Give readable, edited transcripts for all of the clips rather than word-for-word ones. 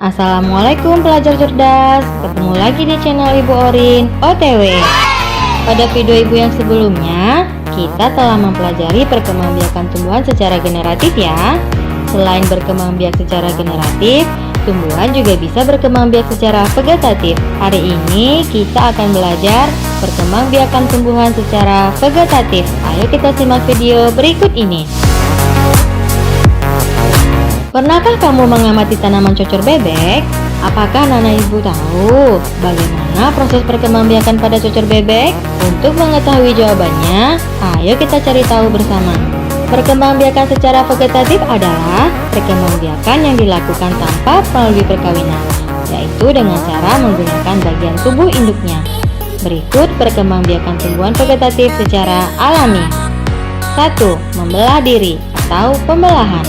Assalamualaikum pelajar cerdas, ketemu lagi di channel Ibu Orin OTW. Pada video Ibu yang sebelumnya, kita telah mempelajari perkembangbiakan tumbuhan secara generatif ya. Selain berkembang biak secara generatif, tumbuhan juga bisa berkembang biak secara vegetatif. Hari ini kita akan belajar perkembangbiakan tumbuhan secara vegetatif. Ayo kita simak video berikut ini. Pernahkah kamu mengamati tanaman cocor bebek? Apakah Nana Ibu tahu bagaimana proses perkembangbiakan pada cocor bebek? Untuk mengetahui jawabannya, ayo kita cari tahu bersama. Perkembangbiakan secara vegetatif adalah perkembangbiakan yang dilakukan tanpa melalui perkawinan, yaitu dengan cara menggunakan bagian tubuh induknya. Berikut perkembangbiakan tumbuhan vegetatif secara alami. 1. Membelah diri atau pembelahan.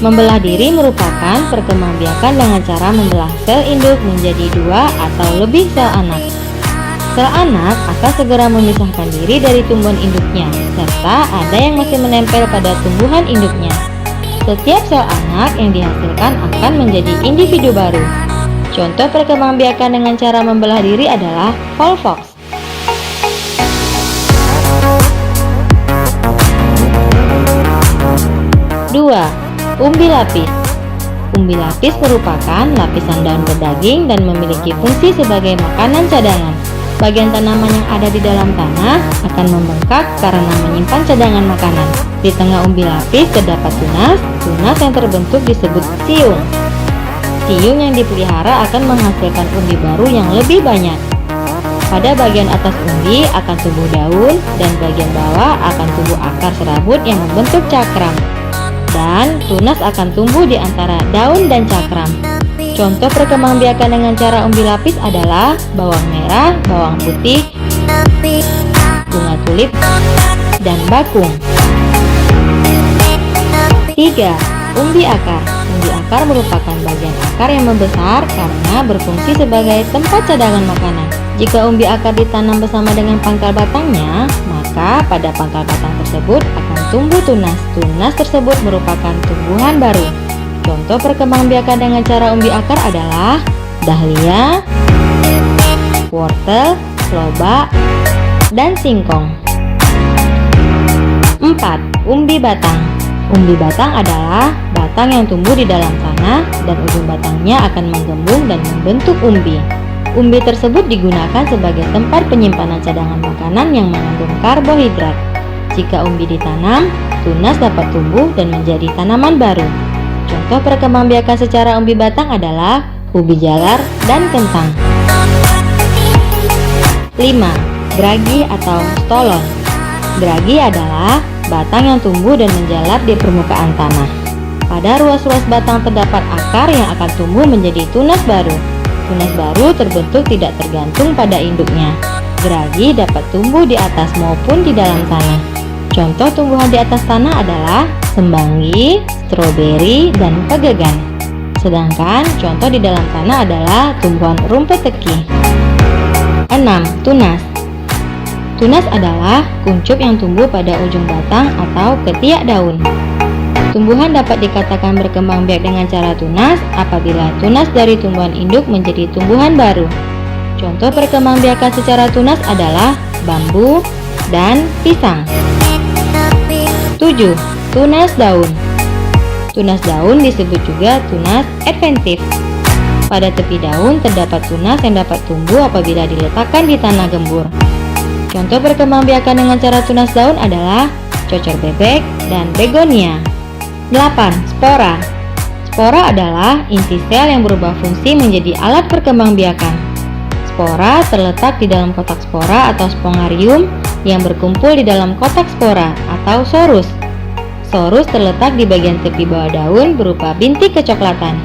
Membelah diri merupakan perkembangbiakan dengan cara membelah sel induk menjadi 2 atau lebih sel anak. Sel anak akan segera memisahkan diri dari tumbuhan induknya, serta ada yang masih menempel pada tumbuhan induknya. Setiap sel anak yang dihasilkan akan menjadi individu baru. Contoh perkembangbiakan dengan cara membelah diri adalah volvox. 2. Umbi lapis. Umbi lapis merupakan lapisan daun berdaging dan memiliki fungsi sebagai makanan cadangan. Bagian tanaman yang ada di dalam tanah akan membengkak karena menyimpan cadangan makanan. Di tengah umbi lapis terdapat tunas. Tunas yang terbentuk disebut siung. Siung yang dipelihara akan menghasilkan umbi baru yang lebih banyak. Pada bagian atas umbi akan tumbuh daun dan bagian bawah akan tumbuh akar serabut yang membentuk cakram. Dan tunas akan tumbuh di antara daun dan cakram. Contoh perkembangbiakan dengan cara umbi lapis adalah bawang merah, bawang putih, bunga tulip, dan bakung. 3. Umbi akar. Umbi akar merupakan bagian akar yang membesar karena berfungsi sebagai tempat cadangan makanan. Jika umbi akar ditanam bersama dengan pangkal batangnya, maka pada pangkal batang tersebut akan tumbuh tunas. Tunas tersebut merupakan tumbuhan baru. Contoh perkembangbiakan dengan cara umbi akar adalah dahlia, wortel, lobak, dan singkong. 4. Umbi batang. Umbi batang adalah batang yang tumbuh di dalam tanah dan ujung batangnya akan menggembung dan membentuk umbi. Umbi tersebut digunakan sebagai tempat penyimpanan cadangan makanan yang mengandung karbohidrat. Jika umbi ditanam, tunas dapat tumbuh dan menjadi tanaman baru. Contoh perkembangbiakan secara umbi batang adalah ubi jalar dan kentang. 5. Geragi atau stolon. Geragi adalah batang yang tumbuh dan menjalar di permukaan tanah. Pada ruas-ruas batang terdapat akar yang akan tumbuh menjadi tunas baru. Tunas baru terbentuk tidak tergantung pada induknya. Geragi dapat tumbuh di atas maupun di dalam tanah. Contoh tumbuhan di atas tanah adalah semanggi, stroberi, dan pegegan. Sedangkan contoh di dalam tanah adalah tumbuhan rumput teki. 6. Tunas. Tunas adalah kuncup yang tumbuh pada ujung batang atau ketiak daun. Tumbuhan dapat dikatakan berkembang biak dengan cara tunas apabila tunas dari tumbuhan induk menjadi tumbuhan baru. Contoh perkembangbiakan secara tunas adalah bambu dan pisang. 7. Tunas daun. Tunas daun disebut juga tunas adventif. Pada tepi daun terdapat tunas yang dapat tumbuh apabila diletakkan di tanah gembur. Contoh perkembangbiakan dengan cara tunas daun adalah cocor bebek dan begonia. 8. Spora. Spora adalah inti sel yang berubah fungsi menjadi alat perkembangbiakan. Spora terletak di dalam kotak spora atau spongarium yang berkumpul di dalam kotak spora atau sorus. Sorus terletak di bagian tepi bawah daun berupa bintik kecoklatan.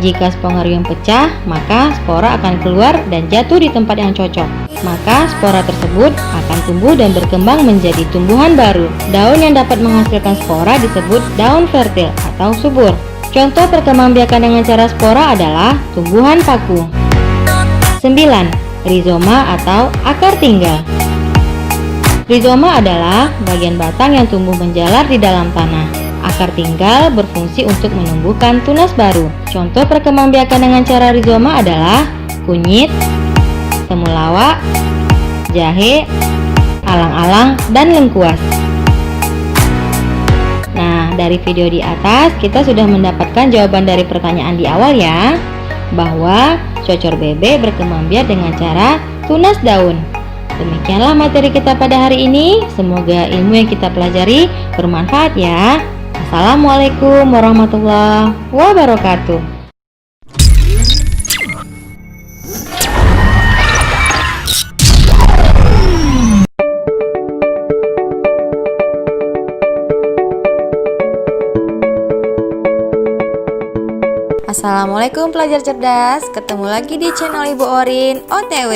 Jika spongarium pecah, maka spora akan keluar dan jatuh di tempat yang cocok. Maka spora tersebut akan tumbuh dan berkembang menjadi tumbuhan baru. Daun yang dapat menghasilkan spora disebut daun fertil atau subur. Contoh perkembangbiakan dengan cara spora adalah tumbuhan paku. 9. Rizoma atau akar tinggal. Rizoma adalah bagian batang yang tumbuh menjalar di dalam tanah. Akar tinggal berfungsi untuk menumbuhkan tunas baru. Contoh perkembangbiakan dengan cara rizoma adalah kunyit, temulawak, jahe, alang-alang, dan lengkuas. Nah, dari video di atas kita sudah mendapatkan jawaban dari pertanyaan di awal ya, bahwa cocor bebek berkembang biak dengan cara tunas daun. Demikianlah materi kita pada hari ini. Semoga ilmu yang kita pelajari bermanfaat ya. Assalamualaikum warahmatullahi wabarakatuh. Assalamualaikum pelajar cerdas, ketemu lagi di channel Ibu Orin OTW.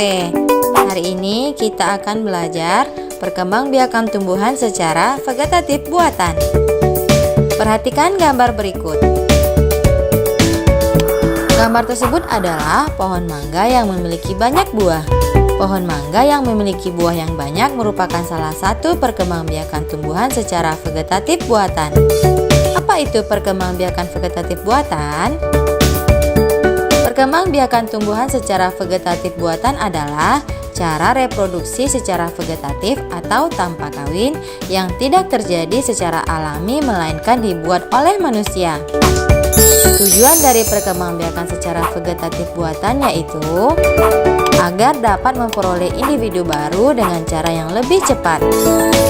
Hari ini kita akan belajar perkembangbiakan tumbuhan secara vegetatif buatan. Perhatikan gambar berikut. Gambar tersebut adalah pohon mangga yang memiliki banyak buah. Pohon mangga yang memiliki buah yang banyak merupakan salah satu perkembangbiakan tumbuhan secara vegetatif buatan. Apa itu perkembangbiakan vegetatif buatan? Perkembangbiakan tumbuhan secara vegetatif buatan adalah cara reproduksi secara vegetatif atau tanpa kawin yang tidak terjadi secara alami melainkan dibuat oleh manusia. Tujuan dari perkembangbiakan secara vegetatif buatan yaitu agar dapat memperoleh individu baru dengan cara yang lebih cepat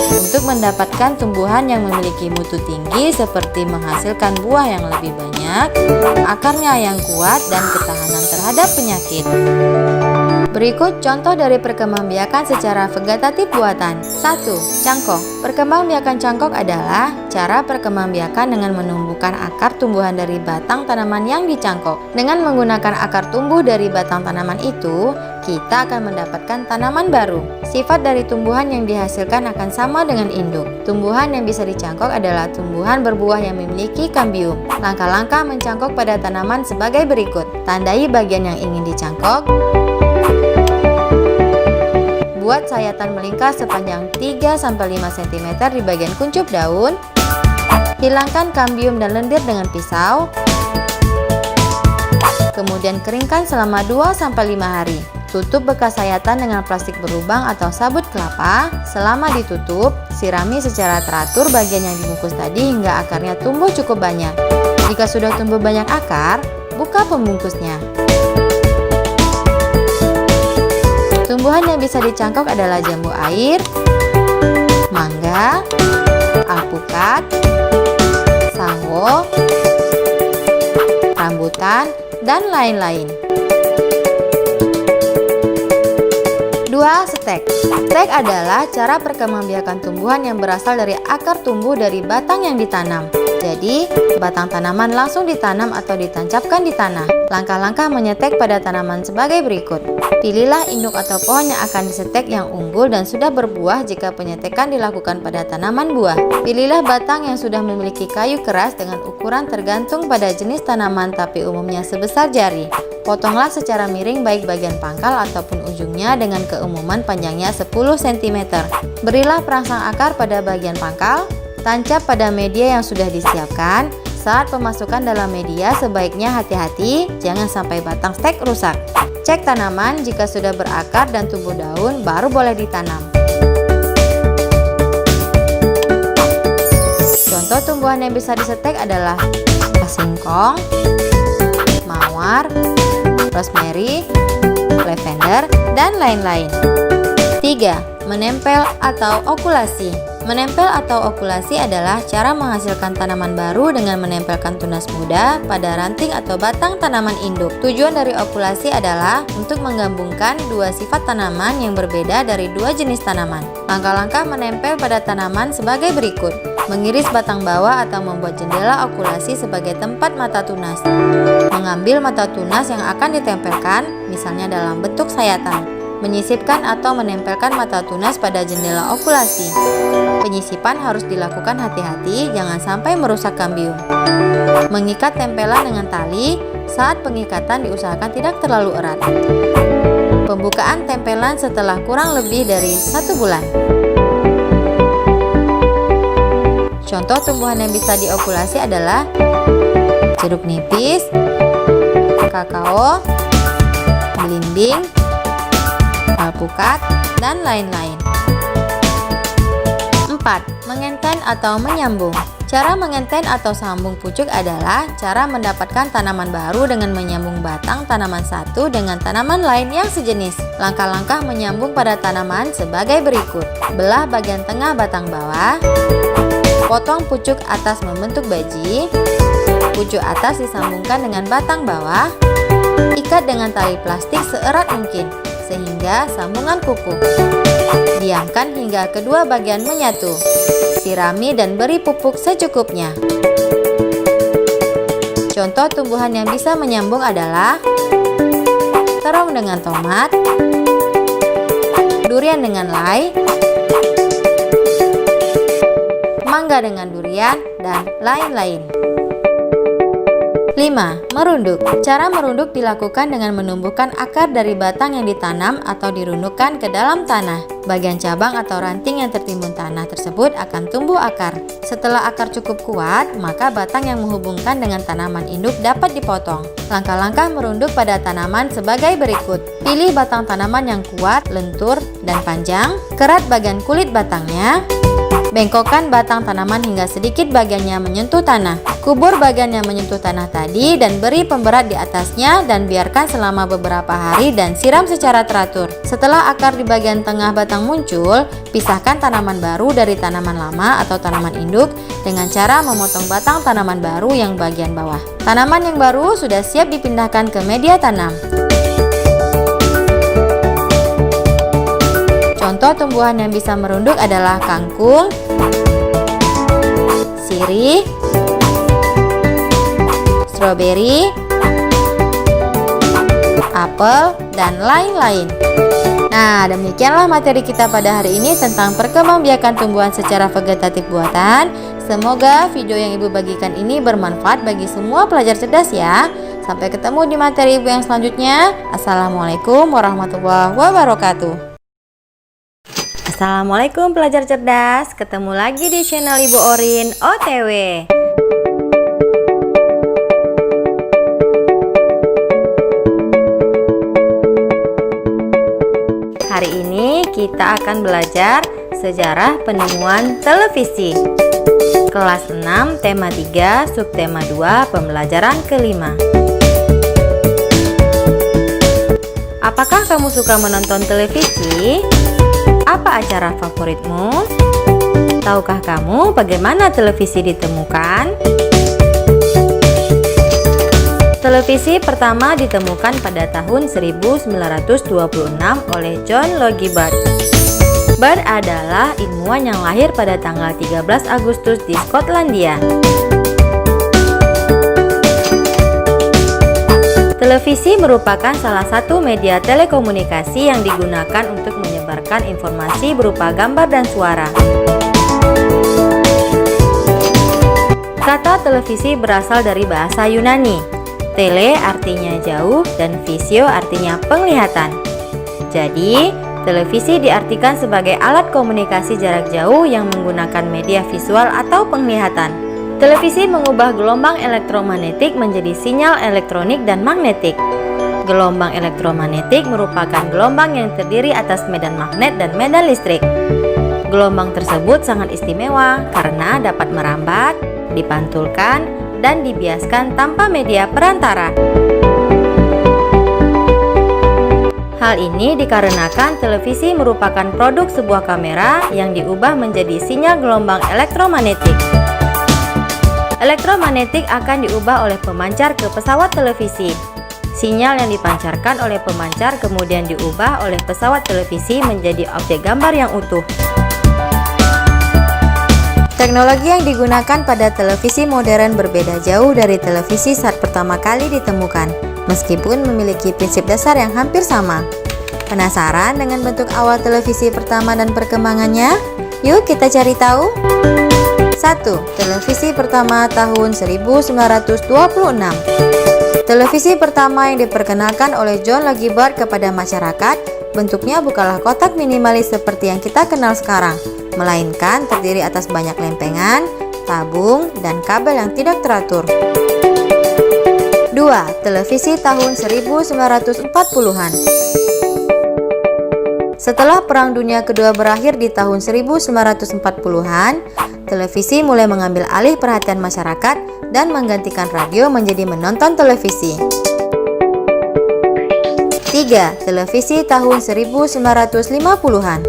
untuk mendapatkan tumbuhan yang memiliki mutu tinggi seperti menghasilkan buah yang lebih banyak, akarnya yang kuat, dan ketahanan terhadap penyakit. Berikut contoh dari perkembangbiakan secara vegetatif buatan. 1. Cangkok. Perkembangbiakan cangkok adalah cara perkembangbiakan dengan menumbuhkan akar tumbuhan dari batang tanaman yang dicangkok. Dengan menggunakan akar tumbuh dari batang tanaman itu, kita akan mendapatkan tanaman baru. Sifat dari tumbuhan yang dihasilkan akan sama dengan induk. Tumbuhan yang bisa dicangkok adalah tumbuhan berbuah yang memiliki kambium. Langkah-langkah mencangkok pada tanaman sebagai berikut. Tandai bagian yang ingin dicangkok. Buat sayatan melingkar sepanjang 3-5 cm di bagian kuncup daun. Hilangkan kambium dan lendir dengan pisau. Kemudian keringkan selama 2-5 hari. Tutup bekas sayatan dengan plastik berlubang atau sabut kelapa. Selama ditutup, sirami secara teratur bagian yang dibungkus tadi hingga akarnya tumbuh cukup banyak. Jika sudah tumbuh banyak akar, buka pembungkusnya. Tumbuhan yang bisa dicangkok adalah jambu air, mangga, alpukat, sawo, rambutan, dan lain-lain. 2. Stek. Stek adalah cara perkembangbiakan tumbuhan yang berasal dari akar tumbuh dari batang yang ditanam. Jadi, batang tanaman langsung ditanam atau ditancapkan di tanah. Langkah-langkah menyetek pada tanaman sebagai berikut. Pilihlah induk atau pohon yang akan disetek yang unggul dan sudah berbuah jika penyetekan dilakukan pada tanaman buah. Pilihlah batang yang sudah memiliki kayu keras dengan ukuran tergantung pada jenis tanaman tapi umumnya sebesar jari. Potonglah secara miring baik bagian pangkal ataupun ujungnya dengan keumuman panjangnya 10 cm. Berilah perangsang akar pada bagian pangkal. Tancap pada media yang sudah disiapkan. Saat pemasukan dalam media sebaiknya hati-hati, jangan sampai batang stek rusak. Cek tanaman, jika sudah berakar dan tumbuh daun, baru boleh ditanam. Contoh tumbuhan yang bisa disetek adalah singkong, mawar, rosemary, lavender, dan lain-lain. 3. Menempel atau okulasi. Menempel atau okulasi adalah cara menghasilkan tanaman baru dengan menempelkan tunas muda pada ranting atau batang tanaman induk. Tujuan dari okulasi adalah untuk menggabungkan dua sifat tanaman yang berbeda dari dua jenis tanaman. Langkah-langkah menempel pada tanaman sebagai berikut. Mengiris batang bawah atau membuat jendela okulasi sebagai tempat mata tunas. Mengambil mata tunas yang akan ditempelkan, misalnya dalam bentuk sayatan. Menyisipkan atau menempelkan mata tunas pada jendela okulasi. Penyisipan harus dilakukan hati-hati, jangan sampai merusak kambium. Mengikat tempelan dengan tali, saat pengikatan diusahakan tidak terlalu erat. Pembukaan tempelan setelah kurang lebih dari 1 bulan. Contoh tumbuhan yang bisa diokulasi adalah jeruk nipis, kakao, belimbing, alpukat, dan lain-lain. 4. Mengenten atau menyambung. Cara mengenten atau sambung pucuk adalah cara mendapatkan tanaman baru dengan menyambung batang tanaman satu dengan tanaman lain yang sejenis. Langkah-langkah menyambung pada tanaman sebagai berikut. Belah bagian tengah batang bawah, potong pucuk atas membentuk baji, pucuk atas disambungkan dengan batang bawah, ikat dengan tali plastik seerat mungkin sehingga sambungan kukuh. Diamkan hingga kedua bagian menyatu. Sirami dan beri pupuk secukupnya. Contoh tumbuhan yang bisa menyambung adalah terong dengan tomat, durian dengan lai, mangga dengan durian, dan lain-lain. 5. Merunduk. Cara merunduk dilakukan dengan menumbuhkan akar dari batang yang ditanam atau dirundukkan ke dalam tanah. Bagian cabang atau ranting yang tertimbun tanah tersebut akan tumbuh akar. Setelah akar cukup kuat, maka batang yang menghubungkan dengan tanaman induk dapat dipotong. Langkah-langkah merunduk pada tanaman sebagai berikut. Pilih batang tanaman yang kuat, lentur, dan panjang. Kerat bagian kulit batangnya. Bengkokkan batang tanaman hingga sedikit bagiannya menyentuh tanah. Kubur bagian yang menyentuh tanah tadi dan beri pemberat di atasnya dan biarkan selama beberapa hari dan siram secara teratur. Setelah akar di bagian tengah batang muncul, pisahkan tanaman baru dari tanaman lama atau tanaman induk dengan cara memotong batang tanaman baru yang bagian bawah. Tanaman yang baru sudah siap dipindahkan ke media tanam. Contoh tumbuhan yang bisa merunduk adalah kangkung, sirih, stroberi, apel, dan lain-lain. Nah, demikianlah materi kita pada hari ini tentang perkembangbiakan tumbuhan secara vegetatif buatan. Semoga video yang Ibu bagikan ini bermanfaat bagi semua pelajar cerdas ya. Sampai ketemu di materi Ibu yang selanjutnya. Assalamualaikum warahmatullahi wabarakatuh. Assalamualaikum pelajar cerdas, ketemu lagi di channel Ibu Orin OTW. Hari ini kita akan belajar sejarah penemuan televisi. Kelas 6, tema 3, subtema 2, pembelajaran kelima. Apakah kamu suka menonton televisi? Apa acara favoritmu? Tahukah kamu bagaimana televisi ditemukan? Televisi pertama ditemukan pada tahun 1926 oleh John Logie Baird. Baird adalah ilmuwan yang lahir pada tanggal 13 Agustus di Skotlandia. Televisi merupakan salah satu media telekomunikasi yang digunakan untuk menyebarkan informasi berupa gambar dan suara. Kata televisi berasal dari bahasa Yunani. Tele artinya jauh dan visio artinya penglihatan. Jadi, televisi diartikan sebagai alat komunikasi jarak jauh yang menggunakan media visual atau penglihatan. Televisi mengubah gelombang elektromagnetik menjadi sinyal elektronik dan magnetik. Gelombang elektromagnetik merupakan gelombang yang terdiri atas medan magnet dan medan listrik. Gelombang tersebut sangat istimewa karena dapat merambat, dipantulkan, dan dibiaskan tanpa media perantara. Hal ini dikarenakan televisi merupakan produk sebuah kamera yang diubah menjadi sinyal gelombang elektromagnetik. Elektromagnetik akan diubah oleh pemancar ke pesawat televisi. Sinyal yang dipancarkan oleh pemancar kemudian diubah oleh pesawat televisi menjadi objek gambar yang utuh. Teknologi yang digunakan pada televisi modern berbeda jauh dari televisi saat pertama kali ditemukan, meskipun memiliki prinsip dasar yang hampir sama. Penasaran dengan bentuk awal televisi pertama dan perkembangannya? Yuk kita cari tahu. 1. Televisi pertama tahun 1926. Televisi pertama yang diperkenalkan oleh John Logie Baird kepada masyarakat bentuknya bukanlah kotak minimalis seperti yang kita kenal sekarang, melainkan terdiri atas banyak lempengan, tabung, dan kabel yang tidak teratur. 2. Televisi tahun 1940-an. Setelah Perang Dunia Kedua berakhir di tahun 1940-an, televisi mulai mengambil alih perhatian masyarakat dan menggantikan radio menjadi menonton televisi. 3. Televisi tahun 1950-an.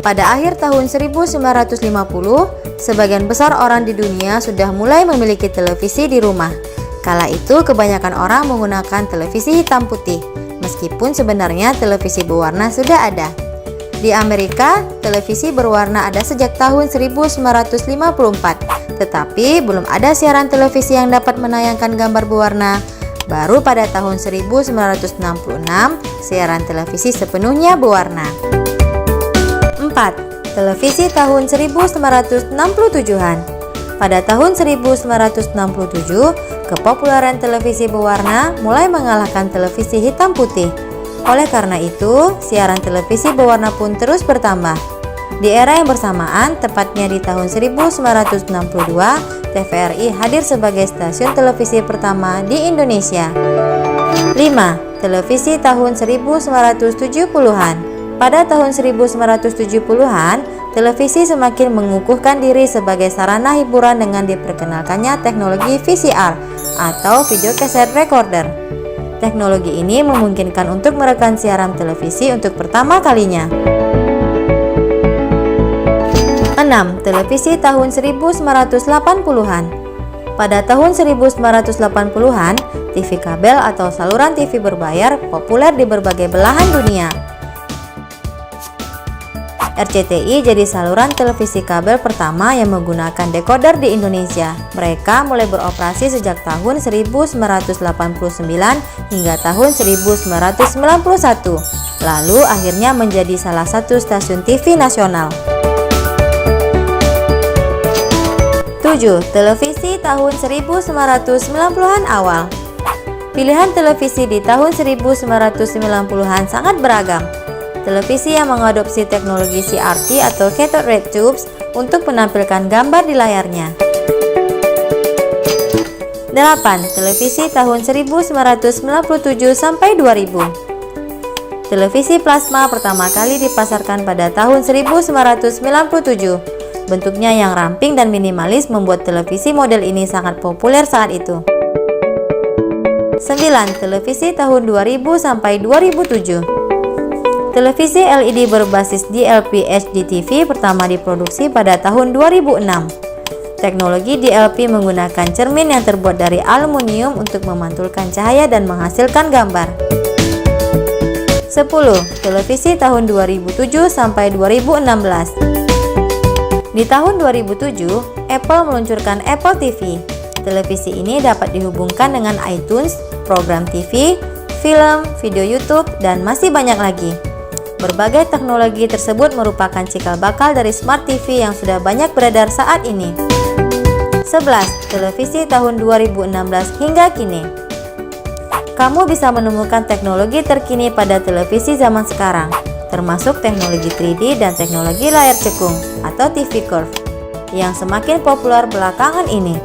Pada akhir tahun 1950, sebagian besar orang di dunia sudah mulai memiliki televisi di rumah. Kala itu kebanyakan orang menggunakan televisi hitam putih, meskipun sebenarnya televisi berwarna sudah ada. Di Amerika, televisi berwarna ada sejak tahun 1954, tetapi belum ada siaran televisi yang dapat menayangkan gambar berwarna. Baru pada tahun 1966, siaran televisi sepenuhnya berwarna. 4. Televisi tahun 1967-an. Pada tahun 1967, kepopuleran televisi berwarna mulai mengalahkan televisi hitam putih. Oleh karena itu, siaran televisi berwarna pun terus bertambah. Di era yang bersamaan, tepatnya di tahun 1962, TVRI hadir sebagai stasiun televisi pertama di Indonesia. 5. Televisi tahun 1970-an. Pada tahun 1970-an, televisi semakin mengukuhkan diri sebagai sarana hiburan dengan diperkenalkannya teknologi VCR atau video cassette recorder. Teknologi ini memungkinkan untuk merekam siaran televisi untuk pertama kalinya. 6. Televisi tahun 1980-an. Pada tahun 1980-an, TV kabel atau saluran TV berbayar populer di berbagai belahan dunia. RCTI jadi saluran televisi kabel pertama yang menggunakan dekoder di Indonesia. Mereka mulai beroperasi sejak tahun 1989 hingga tahun 1991. Lalu akhirnya menjadi salah satu stasiun TV nasional. 7. Televisi tahun 1990-an awal. Pilihan televisi di tahun 1990-an sangat beragam. Televisi yang mengadopsi teknologi CRT atau cathode ray tubes untuk menampilkan gambar di layarnya. 8. Televisi tahun 1997 sampai 2000. Televisi plasma pertama kali dipasarkan pada tahun 1997. Bentuknya yang ramping dan minimalis membuat televisi model ini sangat populer saat itu. 9. Televisi tahun 2000 sampai 2007. Televisi LED berbasis DLP HDTV pertama diproduksi pada tahun 2006. Teknologi DLP menggunakan cermin yang terbuat dari aluminium untuk memantulkan cahaya dan menghasilkan gambar. 10. Televisi tahun 2007 sampai 2016. Di tahun 2007, Apple meluncurkan Apple TV. Televisi ini dapat dihubungkan dengan iTunes, program TV, film, video YouTube, dan masih banyak lagi. Berbagai teknologi tersebut merupakan cikal bakal dari Smart TV yang sudah banyak beredar saat ini. 11. Televisi tahun 2016 hingga kini. Kamu bisa menemukan teknologi terkini pada televisi zaman sekarang, termasuk teknologi 3D dan teknologi layar cekung atau TV curve yang semakin populer belakangan ini.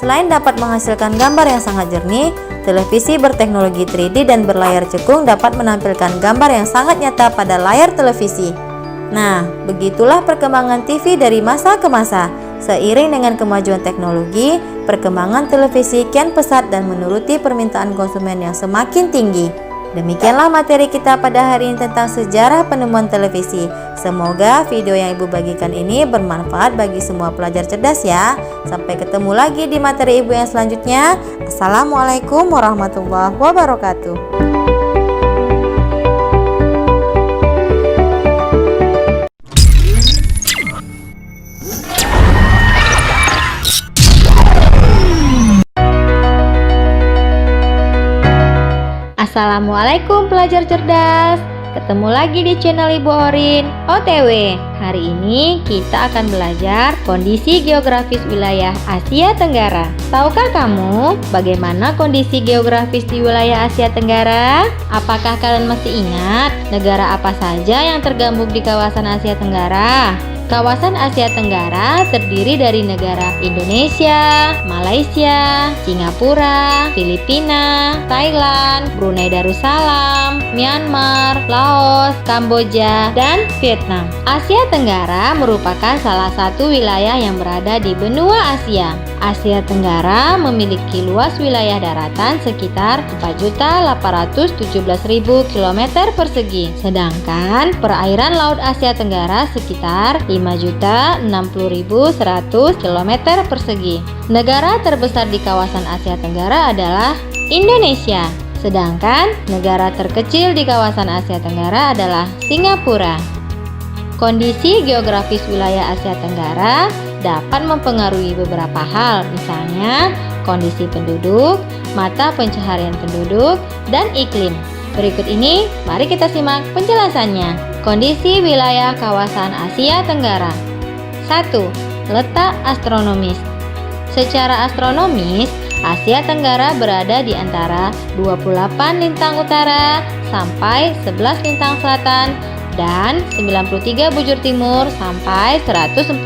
Selain dapat menghasilkan gambar yang sangat jernih, televisi berteknologi 3D dan berlayar cekung dapat menampilkan gambar yang sangat nyata pada layar televisi. Nah, begitulah perkembangan TV dari masa ke masa. Seiring dengan kemajuan teknologi, perkembangan televisi kian pesat dan menuruti permintaan konsumen yang semakin tinggi. Demikianlah materi kita pada hari ini tentang sejarah penemuan televisi. Semoga video yang Ibu bagikan ini bermanfaat bagi semua pelajar cerdas ya. Sampai ketemu lagi di materi Ibu yang selanjutnya. Assalamualaikum warahmatullahi wabarakatuh. Assalamualaikum pelajar cerdas. Ketemu lagi di channel Ibu Orin OTW. Hari ini kita akan belajar kondisi geografis wilayah Asia Tenggara. Tahukah kamu bagaimana kondisi geografis di wilayah Asia Tenggara? Apakah kalian masih ingat negara apa saja yang tergabung di kawasan Asia Tenggara? Kawasan Asia Tenggara terdiri dari negara Indonesia, Malaysia, Singapura, Filipina, Thailand, Brunei Darussalam, Myanmar, Laos, Kamboja, dan Vietnam. Asia Tenggara merupakan salah satu wilayah yang berada di benua Asia. Asia Tenggara memiliki luas wilayah daratan sekitar 4.817.000 km persegi, sedangkan perairan Laut Asia Tenggara sekitar 5.060.100 km persegi. Negara terbesar di kawasan Asia Tenggara adalah Indonesia, sedangkan negara terkecil di kawasan Asia Tenggara adalah Singapura. Kondisi geografis wilayah Asia Tenggara dapat mempengaruhi beberapa hal, misalnya kondisi penduduk, mata pencaharian penduduk, dan iklim. Berikut ini, mari kita simak penjelasannya. Kondisi wilayah kawasan Asia Tenggara. 1. Letak astronomis. Secara astronomis, Asia Tenggara berada di antara 28 lintang utara sampai 11 lintang selatan dan 93 bujur timur sampai 141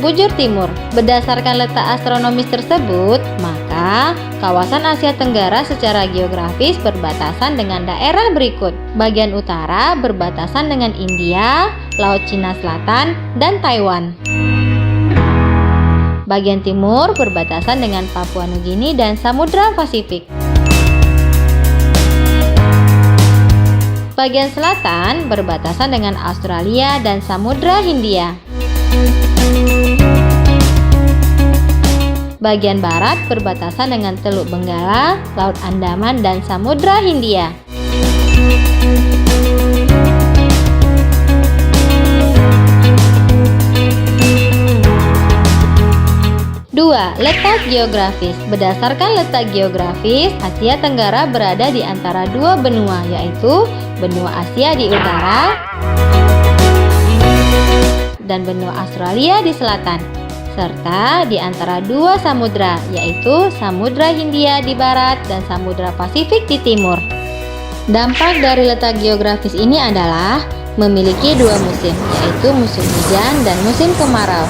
bujur timur. Berdasarkan letak astronomis tersebut, maka kawasan Asia Tenggara secara geografis berbatasan dengan daerah berikut. Bagian utara berbatasan dengan India, Laut Cina Selatan, dan Taiwan. Bagian timur berbatasan dengan Papua Nugini dan Samudra Pasifik. Bagian selatan berbatasan dengan Australia dan Samudra Hindia. Bagian barat berbatasan dengan Teluk Benggala, Laut Andaman, dan Samudra Hindia. Dua, letak geografis. Berdasarkan letak geografis, Asia Tenggara berada di antara dua benua, yaitu benua Asia di utara dan benua Australia di selatan, serta di antara dua samudra, yaitu Samudra Hindia di barat dan Samudra Pasifik di timur. Dampak dari letak geografis ini adalah memiliki dua musim, yaitu musim hujan dan musim kemarau.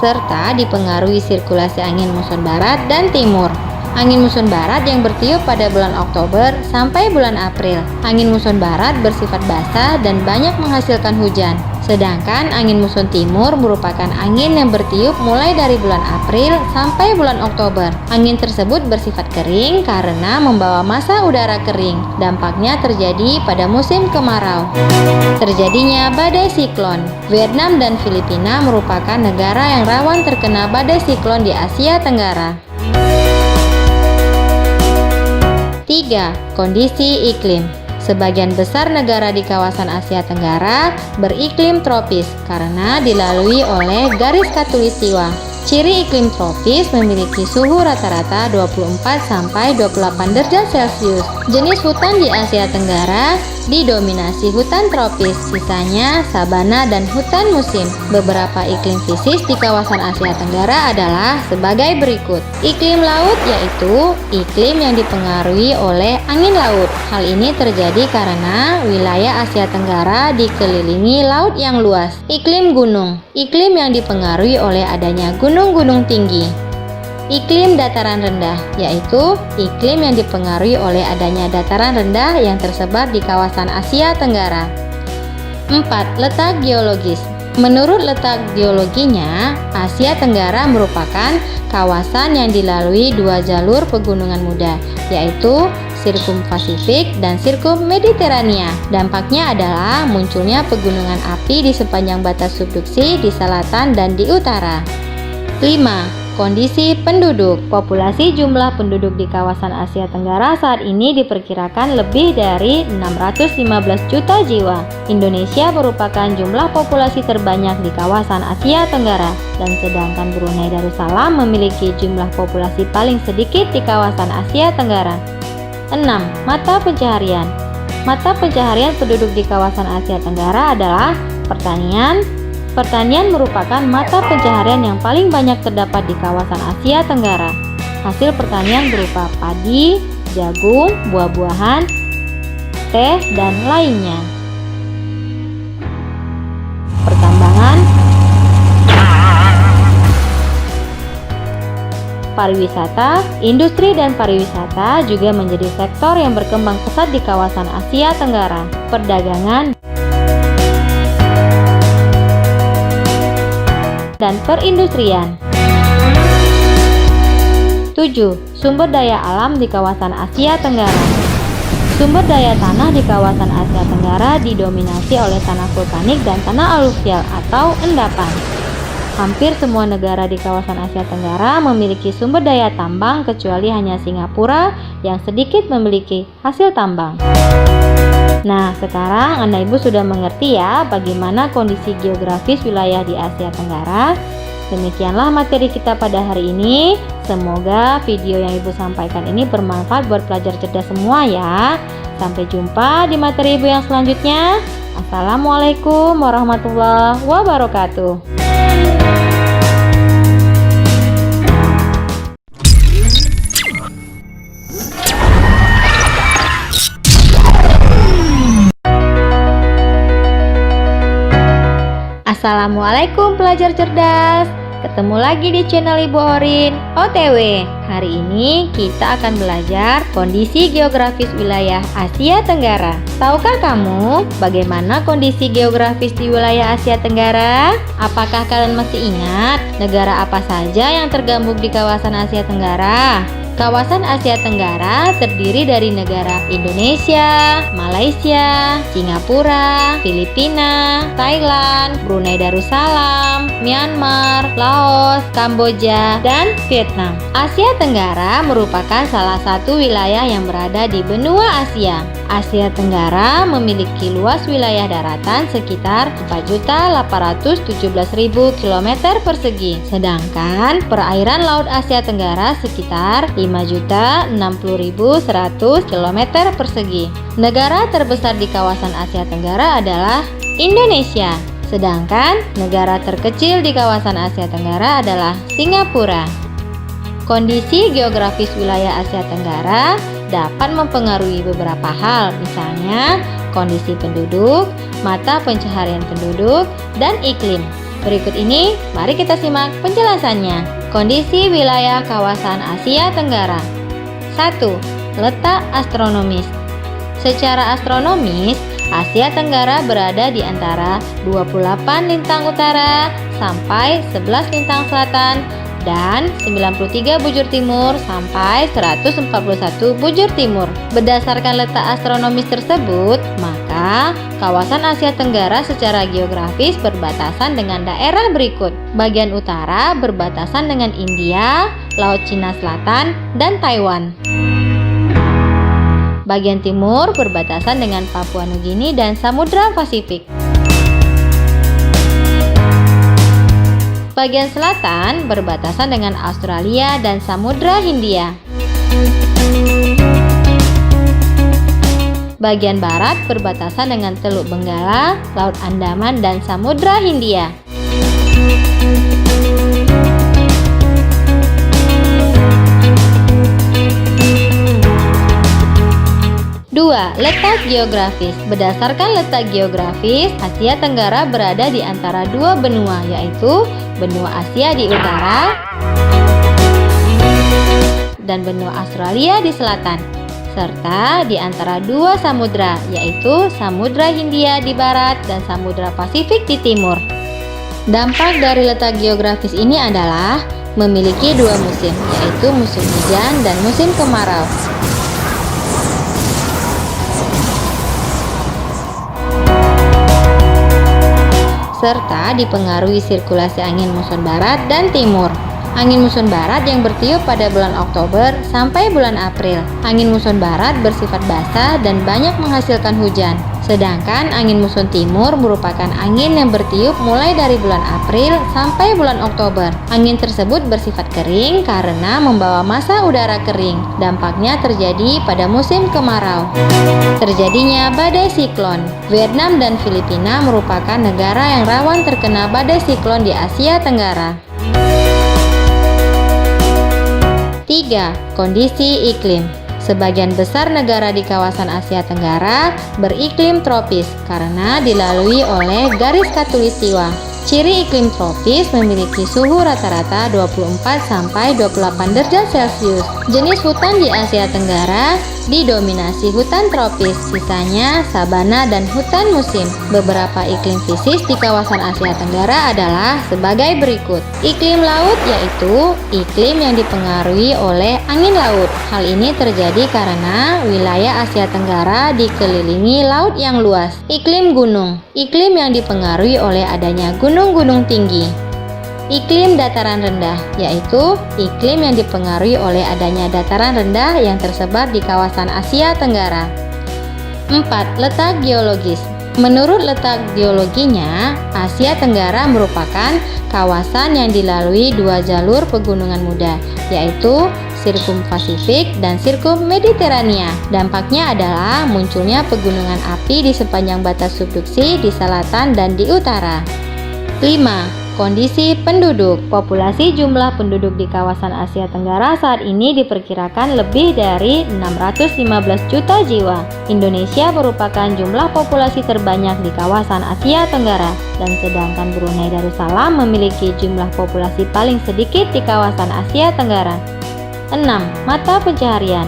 Serta dipengaruhi sirkulasi angin muson barat dan timur. Angin muson barat yang bertiup pada bulan Oktober sampai bulan April. Angin muson barat bersifat basah dan banyak menghasilkan hujan. Sedangkan angin muson timur merupakan angin yang bertiup mulai dari bulan April sampai bulan Oktober. Angin tersebut bersifat kering karena membawa massa udara kering. Dampaknya terjadi pada musim kemarau. Terjadinya badai siklon. Vietnam dan Filipina merupakan negara yang rawan terkena badai siklon di Asia Tenggara. 3. Kondisi iklim. Sebagian besar negara di kawasan Asia Tenggara beriklim tropis karena dilalui oleh garis khatulistiwa. Ciri iklim tropis memiliki suhu rata-rata 24-28 derajat Celcius. Jenis hutan di Asia Tenggara didominasi hutan tropis, sisanya sabana dan hutan musim. Beberapa iklim fisik di kawasan Asia Tenggara adalah sebagai berikut. Iklim laut yaitu iklim yang dipengaruhi oleh angin laut. Hal ini terjadi karena wilayah Asia Tenggara dikelilingi laut yang luas. Iklim gunung, iklim yang dipengaruhi oleh adanya gunung-gunung tinggi. Iklim dataran rendah, yaitu iklim yang dipengaruhi oleh adanya dataran rendah yang tersebar di kawasan Asia Tenggara. 4. Letak geologis. Menurut letak geologinya, Asia Tenggara merupakan kawasan yang dilalui dua jalur pegunungan muda, yaitu Sirkum Pasifik dan Sirkum Mediterania. Dampaknya adalah munculnya pegunungan api di sepanjang batas subduksi di selatan dan di utara. 5. Kondisi penduduk. Populasi jumlah penduduk di kawasan Asia Tenggara saat ini diperkirakan lebih dari 615 juta jiwa. Indonesia merupakan jumlah populasi terbanyak di kawasan Asia Tenggara, dan sedangkan Brunei Darussalam memiliki jumlah populasi paling sedikit di kawasan Asia Tenggara. 6. Mata pencaharian. Mata pencaharian penduduk di kawasan Asia Tenggara adalah pertanian. Pertanian merupakan mata pencaharian yang paling banyak terdapat di kawasan Asia Tenggara. Hasil pertanian berupa padi, jagung, buah-buahan, teh, dan lainnya. Pertambangan, pariwisata, industri dan pariwisata juga menjadi sektor yang berkembang pesat di kawasan Asia Tenggara. Perdagangan dan perindustrian. 7. Sumber daya alam di kawasan Asia Tenggara. Sumber daya tanah di kawasan Asia Tenggara didominasi oleh tanah vulkanik dan tanah aluvial atau endapan. Hampir semua negara di kawasan Asia Tenggara memiliki sumber daya tambang kecuali hanya Singapura yang sedikit memiliki hasil tambang. Nah, sekarang Anda Ibu sudah mengerti ya bagaimana kondisi geografis wilayah di Asia Tenggara. Demikianlah materi kita pada hari ini. Semoga video yang Ibu sampaikan ini bermanfaat buat pelajar cerdas semua ya. Sampai jumpa di materi Ibu yang selanjutnya. Assalamualaikum warahmatullahi wabarakatuh. Assalamualaikum pelajar cerdas. Ketemu lagi di channel Ibu Orin OTW. Hari ini kita akan belajar kondisi geografis wilayah Asia Tenggara. Tahukah kamu bagaimana kondisi geografis di wilayah Asia Tenggara? Apakah kalian masih ingat negara apa saja yang tergabung di kawasan Asia Tenggara? Kawasan Asia Tenggara terdiri dari negara Indonesia, Malaysia, Singapura, Filipina, Thailand, Brunei Darussalam, Myanmar, Laos, Kamboja, dan Vietnam. Asia Tenggara merupakan salah satu wilayah yang berada di benua Asia. Asia Tenggara memiliki luas wilayah daratan sekitar 4.817.000 km persegi, sedangkan perairan Laut Asia Tenggara sekitar 5.060.100 km persegi. Negara terbesar di kawasan Asia Tenggara adalah Indonesia, sedangkan negara terkecil di kawasan Asia Tenggara adalah Singapura. Kondisi geografis wilayah Asia Tenggara dapat mempengaruhi beberapa hal, misalnya kondisi penduduk, mata pencaharian penduduk, dan iklim. Berikut ini, mari kita simak penjelasannya. Kondisi wilayah kawasan Asia Tenggara. 1. Letak astronomis. Secara astronomis, Asia Tenggara berada di antara 28 lintang utara sampai 11 lintang selatan dan 93 bujur timur sampai 141 bujur timur. Berdasarkan letak astronomis tersebut, maka kawasan Asia Tenggara secara geografis berbatasan dengan daerah berikut. Bagian utara berbatasan dengan India, Laut Cina Selatan, dan Taiwan. Bagian timur berbatasan dengan Papua Nugini dan Samudra Pasifik. Bagian selatan berbatasan dengan Australia dan Samudra Hindia. Bagian barat berbatasan dengan Teluk Benggala, Laut Andaman, dan Samudra Hindia. Letak geografis. Berdasarkan letak geografis, Asia Tenggara berada di antara dua benua, yaitu benua Asia di utara dan benua Australia di selatan, serta di antara dua samudra, yaitu Samudra Hindia di barat dan Samudra Pasifik di timur. Dampak dari letak geografis ini adalah memiliki dua musim, yaitu musim hujan dan musim kemarau. Serta dipengaruhi sirkulasi angin muson barat dan timur. Angin muson barat yang bertiup pada bulan Oktober sampai bulan April. Angin muson barat bersifat basah dan banyak menghasilkan hujan. Sedangkan angin muson timur merupakan angin yang bertiup mulai dari bulan April sampai bulan Oktober. Angin tersebut bersifat kering karena membawa massa udara kering. Dampaknya terjadi pada musim kemarau. Terjadinya badai siklon. Vietnam dan Filipina merupakan negara yang rawan terkena badai siklon di Asia Tenggara. 3. Kondisi iklim. Sebagian besar negara di kawasan Asia Tenggara beriklim tropis karena dilalui oleh garis khatulistiwa. Ciri iklim tropis memiliki suhu rata-rata 24-28 derajat Celcius. Jenis hutan di Asia Tenggara didominasi hutan tropis, sisanya sabana dan hutan musim. Beberapa iklim fisik di kawasan Asia Tenggara adalah sebagai berikut. Iklim laut yaitu iklim yang dipengaruhi oleh angin laut. Hal ini terjadi karena wilayah Asia Tenggara dikelilingi laut yang luas. Iklim gunung, iklim yang dipengaruhi oleh adanya gunung-gunung tinggi. Iklim dataran rendah, yaitu iklim yang dipengaruhi oleh adanya dataran rendah yang tersebar di kawasan Asia Tenggara. 4. Letak geologis. Menurut letak geologinya, Asia Tenggara merupakan kawasan yang dilalui dua jalur pegunungan muda, yaitu Sirkum Pasifik dan Sirkum Mediterania. Dampaknya adalah munculnya pegunungan api di sepanjang batas subduksi di selatan dan di utara. 5. Kondisi penduduk. Populasi jumlah penduduk di kawasan Asia Tenggara saat ini diperkirakan lebih dari 615 juta jiwa. Indonesia merupakan jumlah populasi terbanyak di kawasan Asia Tenggara, dan sedangkan Brunei Darussalam memiliki jumlah populasi paling sedikit di kawasan Asia Tenggara. 6. Mata pencaharian.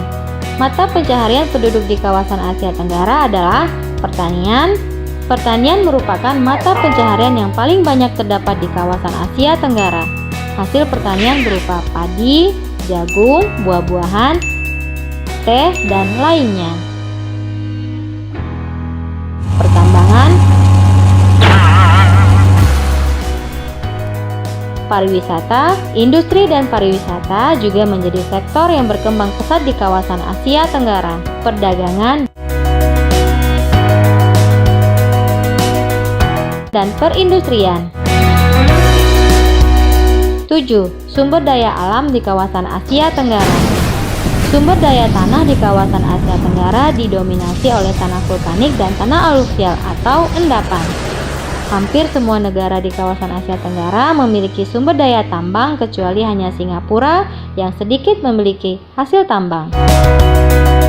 Mata pencaharian penduduk di kawasan Asia Tenggara adalah pertanian. Pertanian merupakan mata pencaharian yang paling banyak terdapat di kawasan Asia Tenggara. Hasil pertanian berupa padi, jagung, buah-buahan, teh, dan lainnya. Pertambangan, pariwisata, industri dan pariwisata juga menjadi sektor yang berkembang pesat di kawasan Asia Tenggara. Perdagangan dan perindustrian. 7. Sumber daya alam di kawasan Asia Tenggara. Sumber daya tanah di kawasan Asia Tenggara didominasi oleh tanah vulkanik dan tanah aluvial atau endapan. Hampir semua negara di kawasan Asia Tenggara memiliki sumber daya tambang kecuali hanya Singapura yang sedikit memiliki hasil tambang.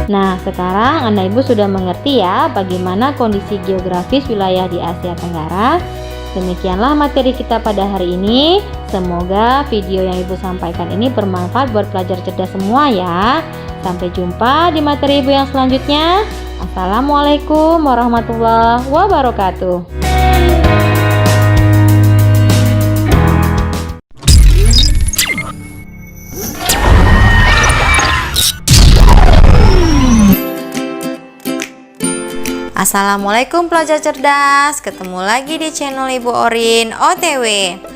Nah, sekarang Anda Ibu sudah mengerti ya bagaimana kondisi geografis wilayah di Asia Tenggara. Demikianlah materi kita pada hari ini. Semoga video yang Ibu sampaikan ini bermanfaat buat pelajar cerdas semua ya. Sampai jumpa di materi Ibu yang selanjutnya. Assalamualaikum warahmatullahi wabarakatuh. Assalamualaikum pelajar cerdas, ketemu lagi di channel Ibu Orin OTW.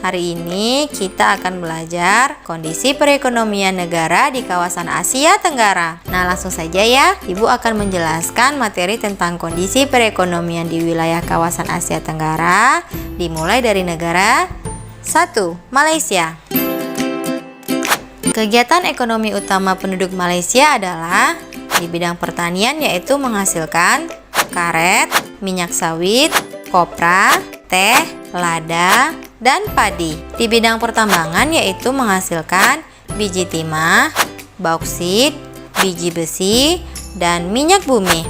Hari ini kita akan belajar kondisi perekonomian negara di kawasan Asia Tenggara. Nah, langsung saja ya, Ibu akan menjelaskan materi tentang kondisi perekonomian di wilayah kawasan Asia Tenggara, dimulai dari negara 1. Malaysia. Kegiatan ekonomi utama penduduk Malaysia adalah di bidang pertanian, yaitu menghasilkan karet, minyak sawit, kopra, teh, lada, dan padi. Di bidang pertambangan yaitu menghasilkan biji timah, bauksit, biji besi, dan minyak bumi.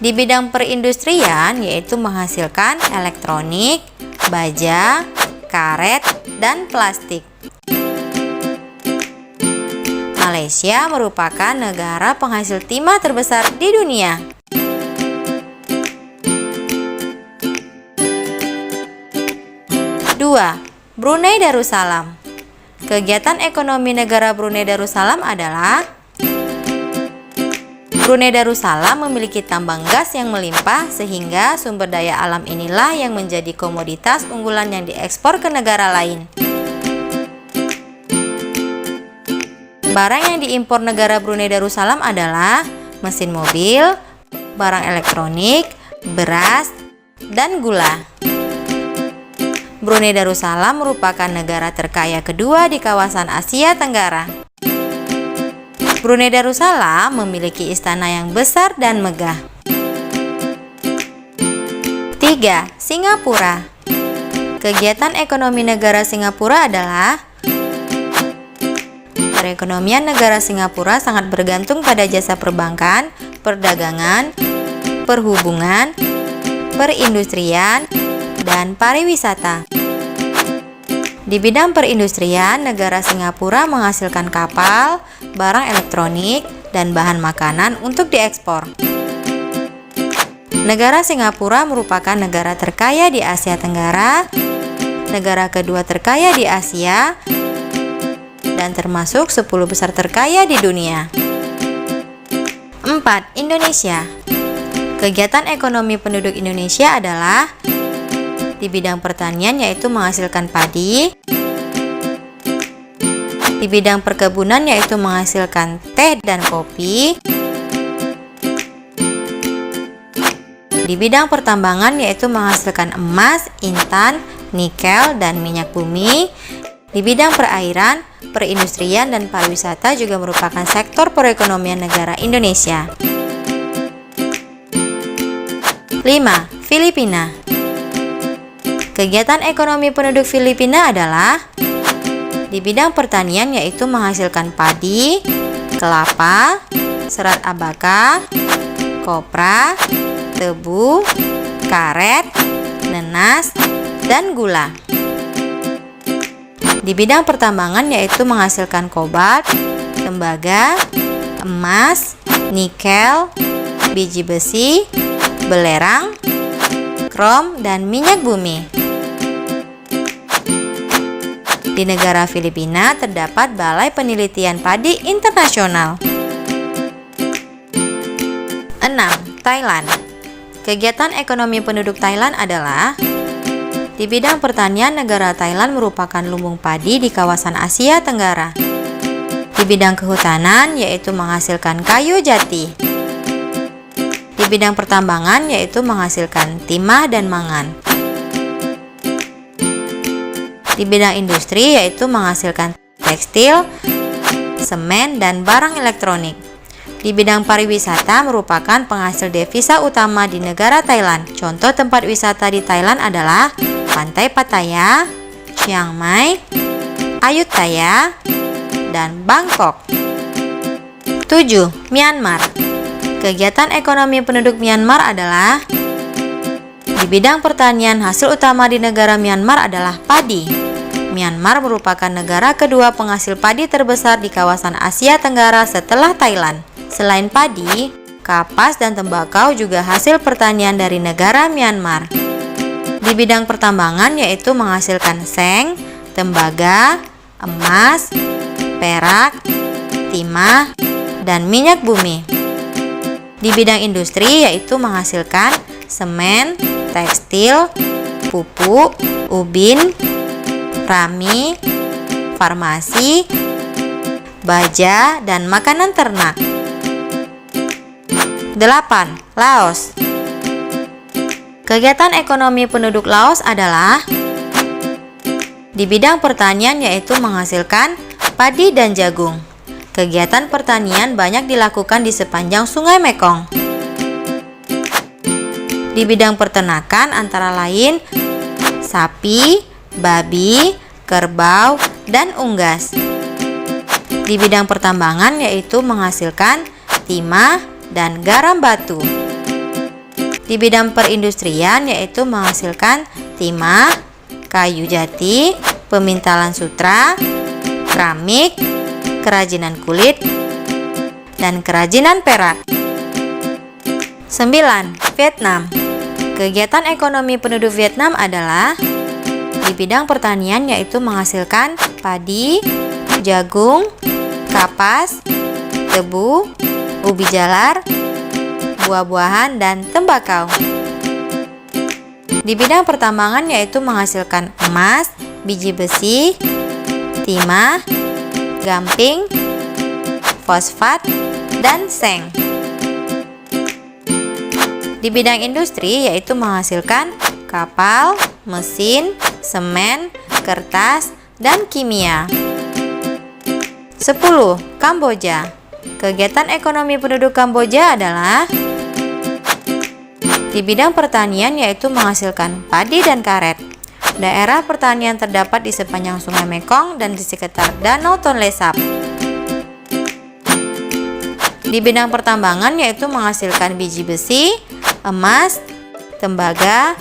Di bidang perindustrian yaitu menghasilkan elektronik, baja, karet, dan plastik. Malaysia merupakan negara penghasil timah terbesar di dunia. Dua, Brunei Darussalam. Kegiatan ekonomi negara Brunei Darussalam adalah Brunei Darussalam memiliki tambang gas yang melimpah sehingga sumber daya alam inilah yang menjadi komoditas unggulan yang diekspor ke negara lain. Barang yang diimpor negara Brunei Darussalam adalah mesin mobil, barang elektronik, beras, dan gula. Brunei Darussalam merupakan negara terkaya kedua di kawasan Asia Tenggara. Brunei Darussalam memiliki istana yang besar dan megah. 3. Singapura. Kegiatan ekonomi negara Singapura adalah Perekonomian negara Singapura sangat bergantung pada jasa perbankan, perdagangan, perhubungan, perindustrian, dan pariwisata. Di bidang perindustrian, negara Singapura menghasilkan kapal, barang elektronik, dan bahan makanan untuk diekspor. Negara Singapura merupakan negara terkaya di Asia Tenggara, negara kedua terkaya di Asia, dan termasuk 10 besar terkaya di dunia. 4. Indonesia. Kegiatan ekonomi penduduk Indonesia adalah di bidang pertanian, yaitu menghasilkan padi, di bidang perkebunan, yaitu menghasilkan teh dan kopi, di bidang pertambangan, yaitu menghasilkan emas, intan, nikel, dan minyak bumi. Di bidang perairan, perindustrian, dan pariwisata juga merupakan sektor perekonomian negara Indonesia. 5. Filipina. Kegiatan ekonomi penduduk Filipina adalah di bidang pertanian, yaitu menghasilkan padi, kelapa, serat abaka, kopra, tebu, karet, nenas, dan gula. Di bidang pertambangan, yaitu menghasilkan kobalt, tembaga, emas, nikel, biji besi, belerang, krom, dan minyak bumi. Di negara Filipina terdapat Balai Penelitian Padi Internasional. 6. Thailand. Kegiatan ekonomi penduduk Thailand adalah di bidang pertanian, negara Thailand merupakan lumbung padi di kawasan Asia Tenggara. Di bidang kehutanan, yaitu menghasilkan kayu jati. Di bidang pertambangan, yaitu menghasilkan timah dan mangan. Di bidang industri, yaitu menghasilkan tekstil, semen, dan barang elektronik. Di bidang pariwisata merupakan penghasil devisa utama di negara Thailand. Contoh tempat wisata di Thailand adalah Pantai Pattaya, Chiang Mai, Ayutthaya, dan Bangkok. 7. Myanmar. Kegiatan ekonomi penduduk Myanmar adalah di bidang pertanian, hasil utama di negara Myanmar adalah padi. Myanmar merupakan negara kedua penghasil padi terbesar di kawasan Asia Tenggara setelah Thailand. Selain padi, kapas dan tembakau juga hasil pertanian dari negara Myanmar. Di bidang pertambangan, yaitu menghasilkan seng, tembaga, emas, perak, timah, dan minyak bumi. Di bidang industri, yaitu menghasilkan semen, tekstil, pupuk, ubin, rami, farmasi, baja, dan makanan ternak. 8. Laos. Kegiatan ekonomi penduduk Laos adalah di bidang pertanian, yaitu menghasilkan padi dan jagung. Kegiatan pertanian banyak dilakukan di sepanjang Sungai Mekong. Di bidang peternakan antara lain sapi, babi, kerbau, dan unggas. Di bidang pertambangan, yaitu menghasilkan timah dan garam batu. Di bidang perindustrian, yaitu menghasilkan timah, kayu jati, pemintalan sutra, keramik, kerajinan kulit, dan kerajinan perak. 9. Vietnam. Kegiatan ekonomi penduduk Vietnam adalah di bidang pertanian, yaitu menghasilkan padi, jagung, kapas, tebu, ubi jalar, buah-buahan, dan tembakau. Di bidang pertambangan, yaitu menghasilkan emas, biji besi, timah, gamping, fosfat, dan seng. Di bidang industri, yaitu menghasilkan kapal, mesin, semen, kertas, dan kimia. 10. Kamboja. Kegiatan ekonomi penduduk Kamboja adalah di bidang pertanian, yaitu menghasilkan padi dan karet. Daerah pertanian terdapat di sepanjang Sungai Mekong dan di sekitar Danau Tonle Sap. Di bidang pertambangan yaitu menghasilkan biji besi, emas, tembaga,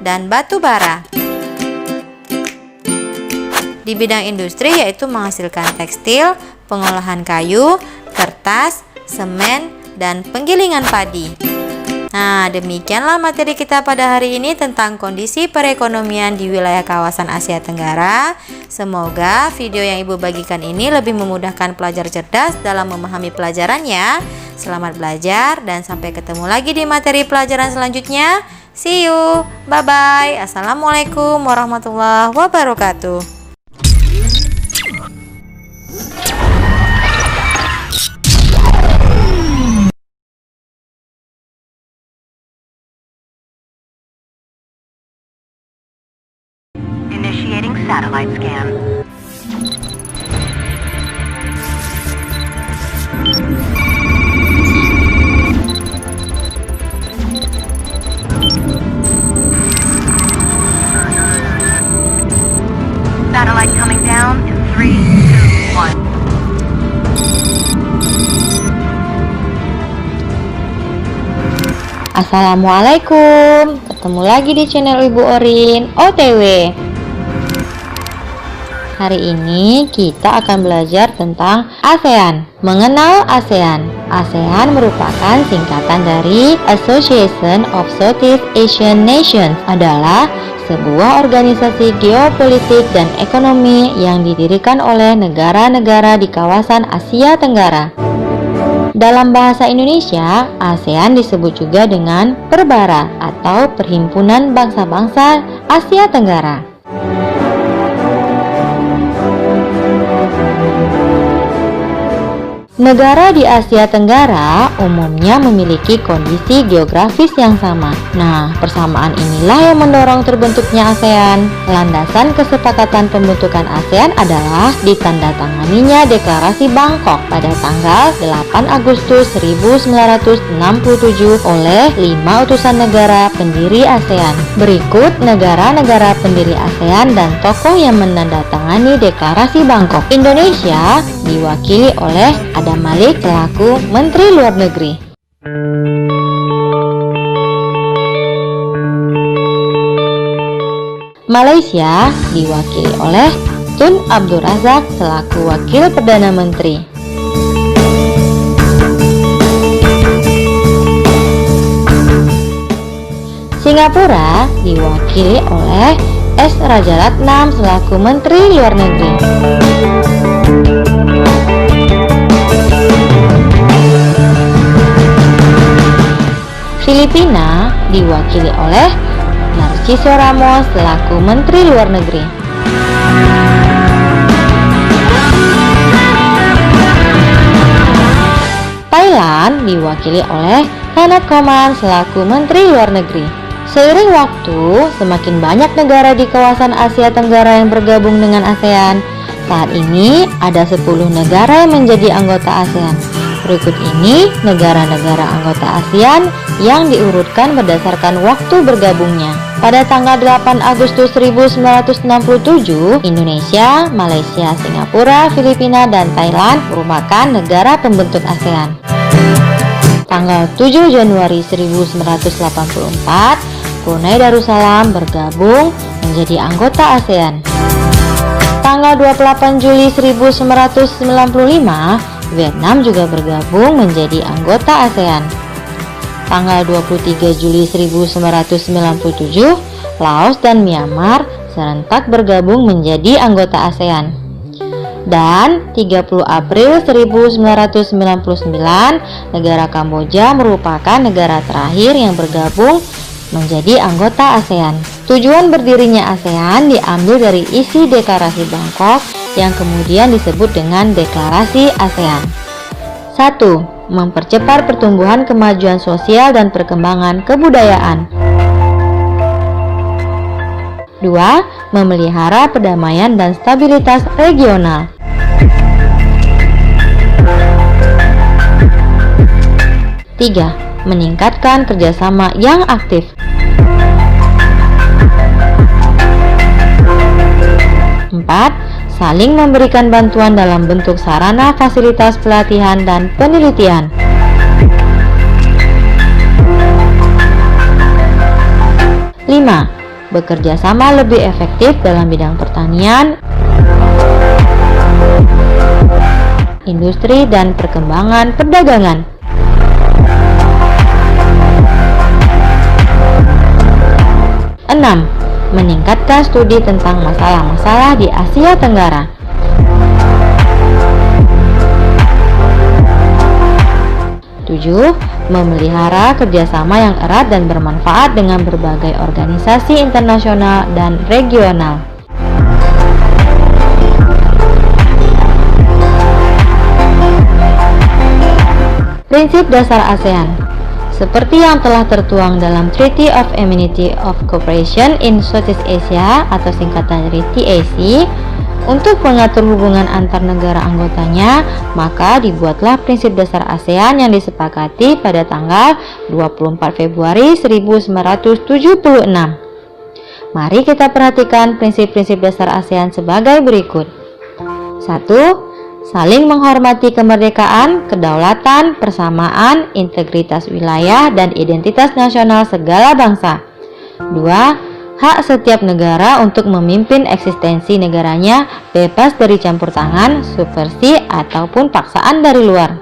dan batu bara. Di bidang industri yaitu menghasilkan tekstil, pengolahan kayu, kertas, semen, dan penggilingan padi. Nah, demikianlah materi kita pada hari ini tentang kondisi perekonomian di wilayah kawasan Asia Tenggara. Semoga video yang Ibu bagikan ini lebih memudahkan pelajar cerdas dalam memahami pelajarannya. Selamat belajar dan sampai ketemu lagi di materi pelajaran selanjutnya. See you, bye-bye. Assalamualaikum warahmatullahi wabarakatuh. Initiating satellite scan. Satellite coming down in 3, 2, 1. Assalamualaikum, ketemu lagi di channel Ibu Orin OTW. Hari ini kita akan belajar tentang ASEAN. Mengenal ASEAN. ASEAN merupakan singkatan dari Association of Southeast Asian Nations, adalah sebuah organisasi geopolitik dan ekonomi yang didirikan oleh negara-negara di kawasan Asia Tenggara. Dalam bahasa Indonesia, ASEAN disebut juga dengan Perbara atau Perhimpunan Bangsa-Bangsa Asia Tenggara. Negara di Asia Tenggara umumnya memiliki kondisi geografis yang sama. Nah, persamaan inilah yang mendorong terbentuknya ASEAN. Landasan kesepakatan pembentukan ASEAN adalah ditandatanganinya Deklarasi Bangkok pada tanggal 8 Agustus 1967 oleh 5 utusan negara pendiri ASEAN. Berikut negara-negara pendiri ASEAN dan tokoh yang menandatangani Deklarasi Bangkok. Indonesia diwakili oleh Adam Malik selaku Menteri Luar Negeri. Malaysia diwakili oleh Tun Abdul Razak selaku Wakil Perdana Menteri. Singapura diwakili oleh S. Rajaratnam selaku Menteri Luar Negeri. Filipina diwakili oleh Narciso Ramos selaku Menteri Luar Negeri. Thailand diwakili oleh Kanat Koman selaku Menteri Luar Negeri. Seiring waktu, semakin banyak negara di kawasan Asia Tenggara yang bergabung dengan ASEAN. Saat ini ada 10 negara yang menjadi anggota ASEAN. Berikut ini negara-negara anggota ASEAN yang diurutkan berdasarkan waktu bergabungnya. Pada tanggal 8 Agustus 1967, Indonesia, Malaysia, Singapura, Filipina, dan Thailand merupakan negara pembentuk ASEAN. Tanggal 7 Januari 1984, Brunei Darussalam bergabung menjadi anggota ASEAN. Tanggal 28 Juli 1995, Vietnam juga bergabung menjadi anggota ASEAN. Tanggal 23 Juli 1997, Laos dan Myanmar serentak bergabung menjadi anggota ASEAN. Dan 30 April 1999, negara Kamboja merupakan negara terakhir yang bergabung menjadi anggota ASEAN. Tujuan berdirinya ASEAN diambil dari isi Deklarasi Bangkok yang kemudian disebut dengan Deklarasi ASEAN. 1. Mempercepat pertumbuhan kemajuan sosial dan perkembangan kebudayaan. 2. Memelihara perdamaian dan stabilitas regional. 3. Meningkatkan kerjasama yang aktif. 4. saling memberikan bantuan dalam bentuk sarana fasilitas pelatihan dan penelitian. Lima, bekerja sama lebih efektif dalam bidang pertanian, industri, dan perkembangan perdagangan. Enam, meningkatkan studi tentang masalah-masalah di Asia Tenggara. Tujuh, memelihara kerjasama yang erat dan bermanfaat dengan berbagai organisasi internasional dan regional. Prinsip dasar ASEAN. Seperti yang telah tertuang dalam Treaty of Amity of Cooperation in Southeast Asia atau singkatan TAC, untuk mengatur hubungan antar negara anggotanya, maka dibuatlah prinsip dasar ASEAN yang disepakati pada tanggal 24 Februari 1976. Mari kita perhatikan prinsip-prinsip dasar ASEAN sebagai berikut. 1. Saling menghormati kemerdekaan, kedaulatan, persamaan, integritas wilayah, dan identitas nasional segala bangsa. 2. Hak setiap negara untuk memimpin eksistensi negaranya bebas dari campur tangan, subversi, ataupun paksaan dari luar.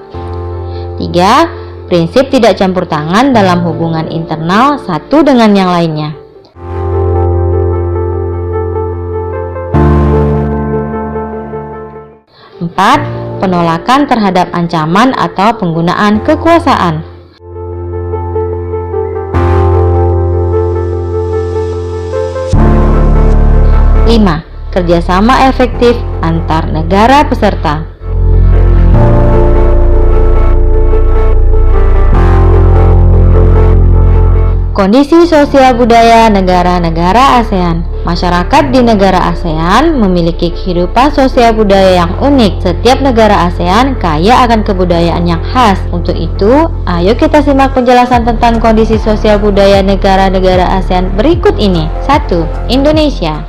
3. Prinsip tidak campur tangan dalam hubungan internal satu dengan yang lainnya. 4. Penolakan terhadap ancaman atau penggunaan kekuasaan. 5. Kerjasama efektif antar negara peserta. Kondisi sosial budaya negara-negara ASEAN. Masyarakat di negara ASEAN memiliki kehidupan sosial budaya yang unik. Setiap negara ASEAN kaya akan kebudayaan yang khas. Untuk itu, ayo kita simak penjelasan tentang kondisi sosial budaya negara-negara ASEAN berikut ini. 1. Indonesia.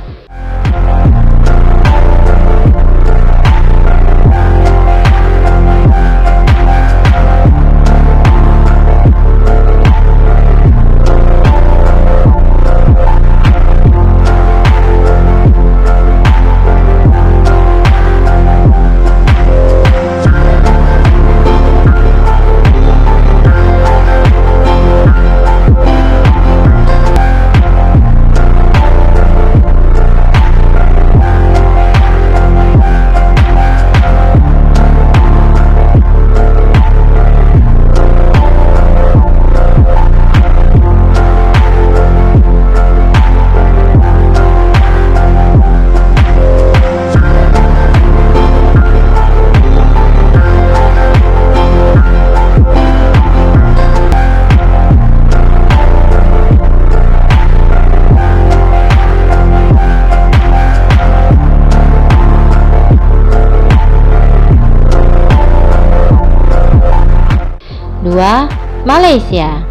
Malaysia.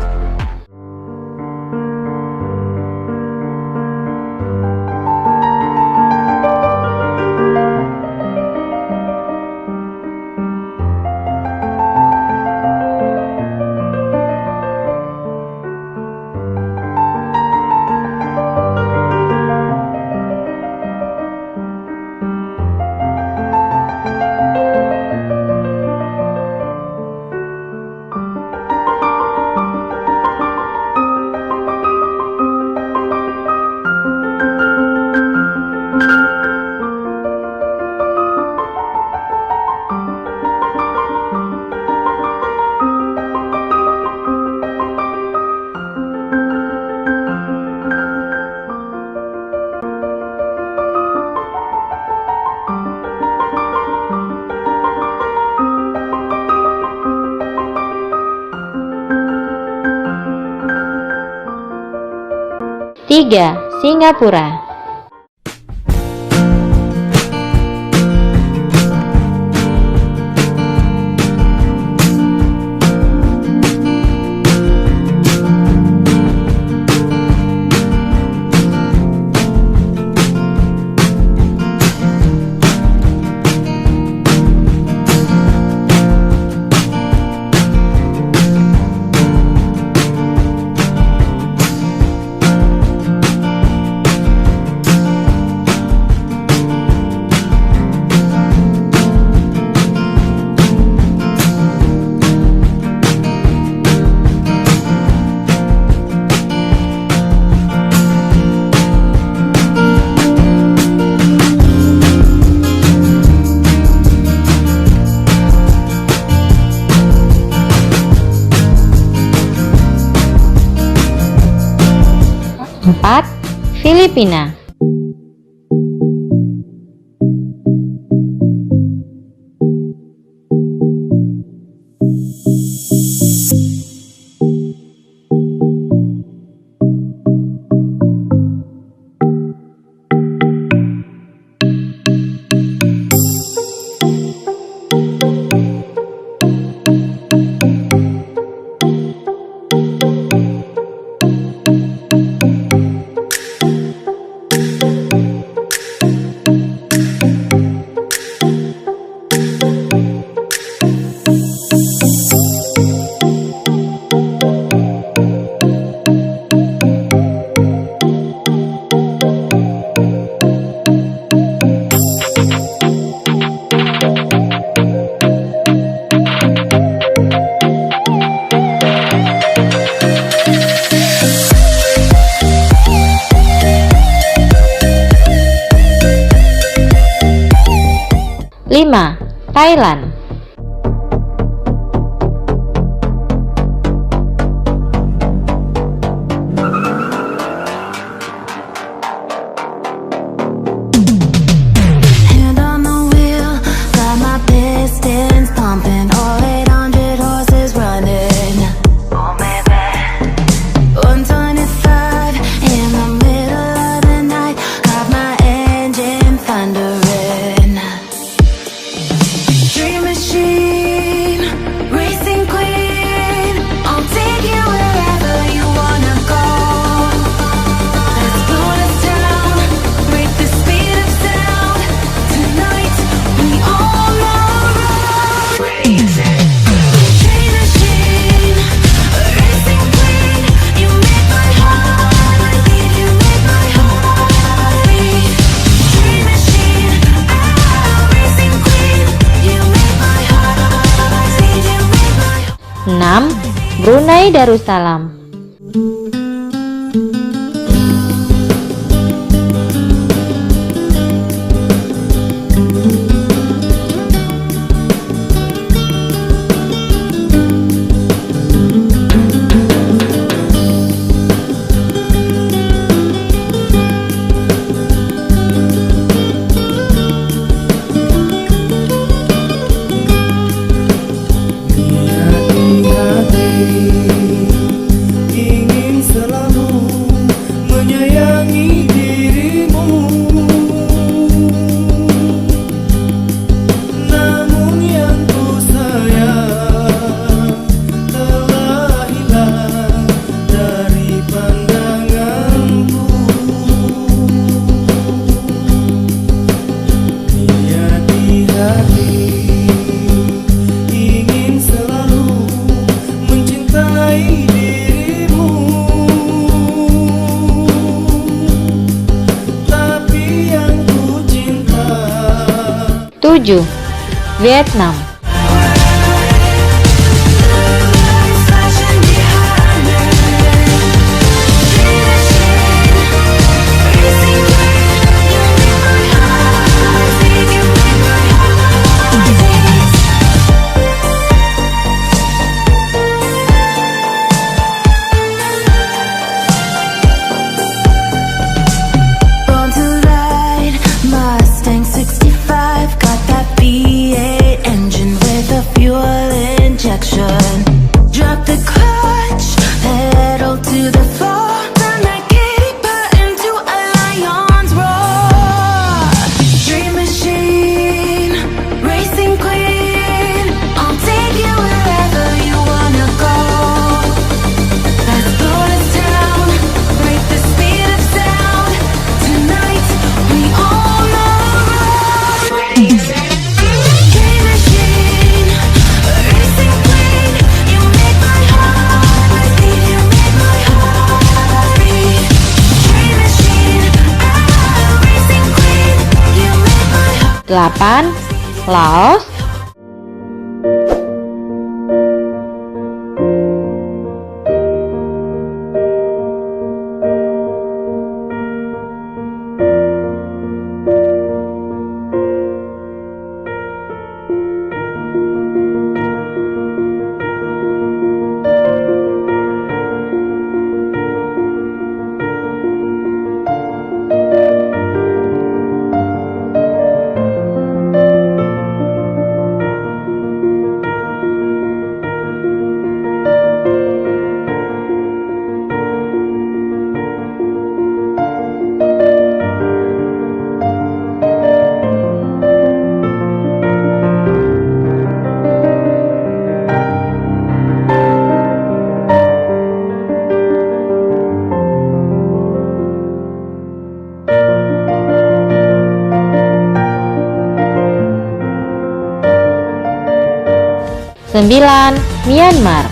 Tiga, Singapura. Filipina. Lima, Thailand. Hand on the wheel, got my pistons pumping, all 800 horses running. Oh, baby. 125 in the middle of the night, got my engine thundering. Dream machine, racing queen, I'll take you wherever you wanna go. Let's blow this town, break the speed of sound. Tonight we all know. Dream machine, racing queen, you make my heart beat, you make my heart beat. Dream machine, racing queen, you make my heart beat, you make my heart. 6. Brunei Darussalam. Ingin selalu menyayangi dirimu, namun yang ku sayang telah hilang dari pandanganku. Niat di hati ingin selalu mencintai dirimu, tapi yang ku cinta 7. Vietnam. Flashing behind me. Dream machine, racing queen, you make my heart beat, you make my heart beat. Born to ride, Mustang 65, got that V8 engine with a fuel injection. Drop the clutch, pedal to the floor, turn that kitty butt into a lion's roar. Dream machine, racing queen, I'll take you wherever you wanna go. Let's blow this town, break the speed of sound. Tonight we all know. Dream machine, racing queen, you make my heart beat, you make my heart beat. Dream machine, racing queen, you make my heart. 8. Laos. 9. Myanmar.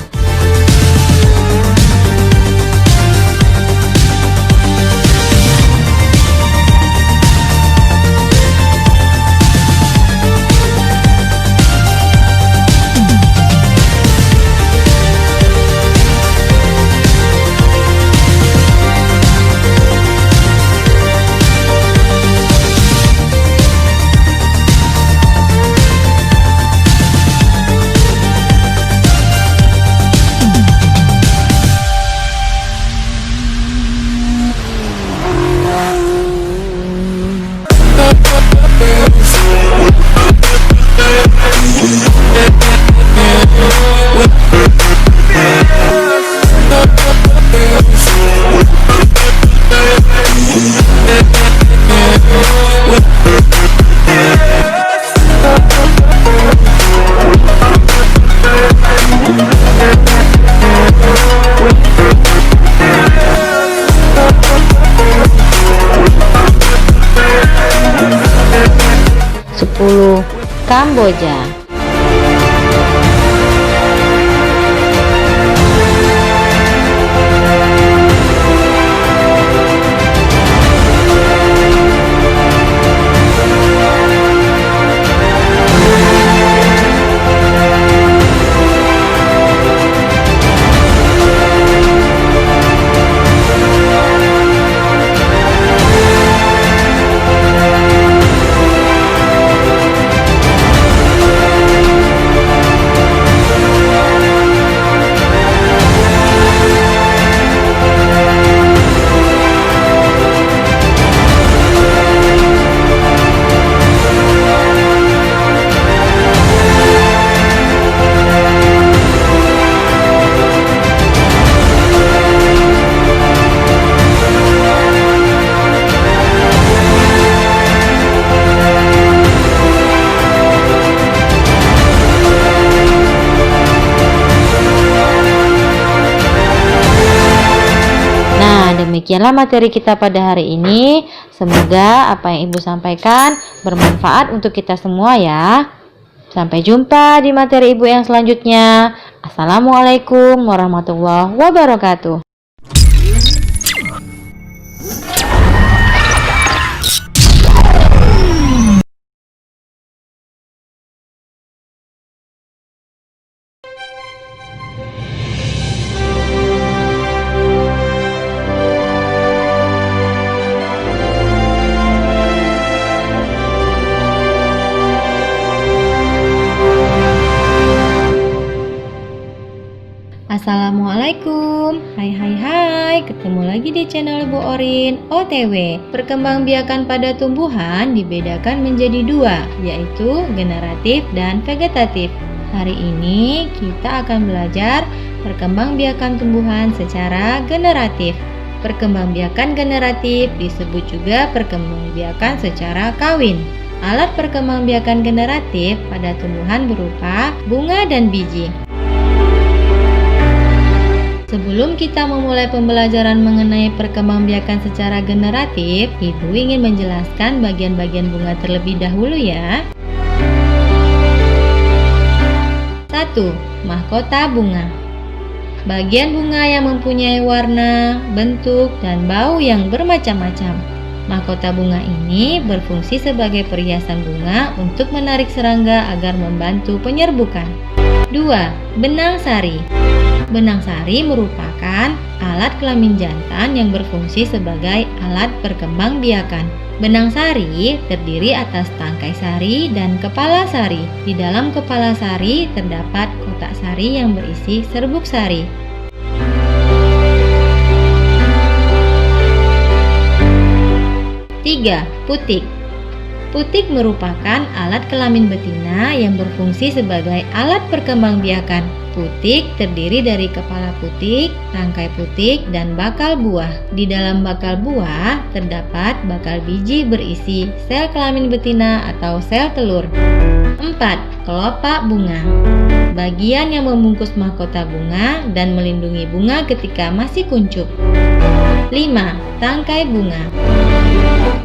10. Kamboja. 'Nah, demikianlah materi kita pada hari ini. Semoga apa yang Ibu sampaikan bermanfaat untuk kita semua ya. Sampai jumpa di materi Ibu yang selanjutnya. Assalamualaikum warahmatullahi wabarakatuh. Assalamualaikum, hai, ketemu lagi di channel Bu Orin OTW. Perkembangbiakan pada tumbuhan dibedakan menjadi dua, yaitu generatif dan vegetatif. Hari ini kita akan belajar perkembangbiakan tumbuhan secara generatif. Perkembangbiakan generatif disebut juga perkembangbiakan secara kawin. Alat perkembangbiakan generatif pada tumbuhan berupa bunga dan biji. Sebelum kita memulai pembelajaran mengenai perkembangbiakan secara generatif, Ibu ingin menjelaskan bagian-bagian bunga terlebih dahulu ya. 1. Mahkota bunga. Bagian bunga yang mempunyai warna, bentuk, dan bau yang bermacam-macam. Mahkota bunga ini berfungsi sebagai perhiasan bunga untuk menarik serangga agar membantu penyerbukan. 2. Benang sari. Benang sari merupakan alat kelamin jantan yang berfungsi sebagai alat perkembangbiakan. Benang sari terdiri atas tangkai sari dan kepala sari. Di dalam kepala sari terdapat kotak sari yang berisi serbuk sari. 3. Putik. Putik merupakan alat kelamin betina yang berfungsi sebagai alat perkembangbiakan. Putik terdiri dari kepala putik, tangkai putik, dan bakal buah. Di dalam bakal buah terdapat bakal biji berisi sel kelamin betina atau sel telur. 4. Kelopak bunga. Bagian yang membungkus mahkota bunga dan melindungi bunga ketika masih kuncup. 5. Tangkai bunga.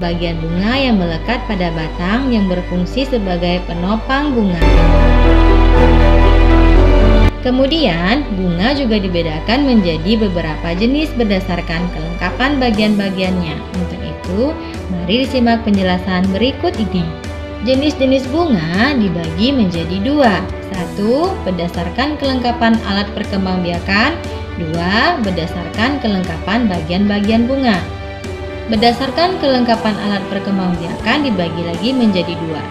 Bagian bunga yang melekat pada batang yang berfungsi sebagai penopang bunga. Kemudian, bunga juga dibedakan menjadi beberapa jenis berdasarkan kelengkapan bagian-bagiannya. Untuk itu, mari disimak penjelasan berikut ini. Jenis-jenis bunga dibagi menjadi dua. 1. Berdasarkan kelengkapan alat perkembangbiakan. 2. Berdasarkan kelengkapan bagian-bagian bunga. Berdasarkan kelengkapan alat perkembangbiakan dibagi lagi menjadi dua.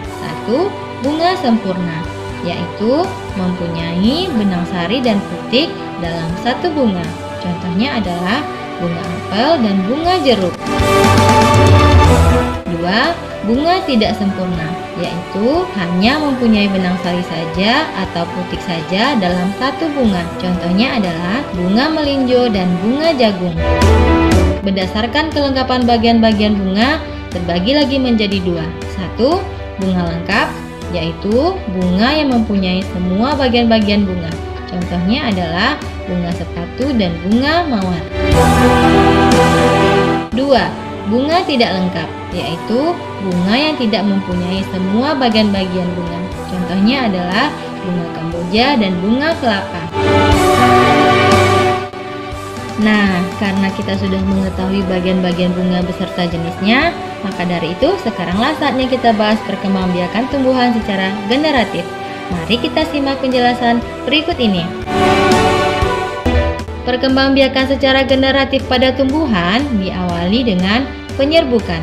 1. Bunga sempurna, yaitu mempunyai benang sari dan putik dalam satu bunga. Contohnya adalah bunga apel dan bunga jeruk. 2. Bunga tidak sempurna, yaitu hanya mempunyai benang sari saja atau putik saja dalam satu bunga. Contohnya adalah bunga melinjo dan bunga jagung. Berdasarkan kelengkapan bagian-bagian bunga terbagi lagi menjadi dua. 1. Bunga lengkap, yaitu bunga yang mempunyai semua bagian-bagian bunga. Contohnya adalah bunga sepatu dan bunga mawar. 2. Bunga tidak lengkap, yaitu bunga yang tidak mempunyai semua bagian-bagian bunga. Contohnya adalah bunga kamboja dan bunga kelapa. Nah, karena kita sudah mengetahui bagian-bagian bunga beserta jenisnya, maka dari itu sekaranglah saatnya kita bahas perkembangbiakan tumbuhan secara generatif. Mari kita simak penjelasan berikut ini. Perkembangbiakan secara generatif pada tumbuhan diawali dengan penyerbukan.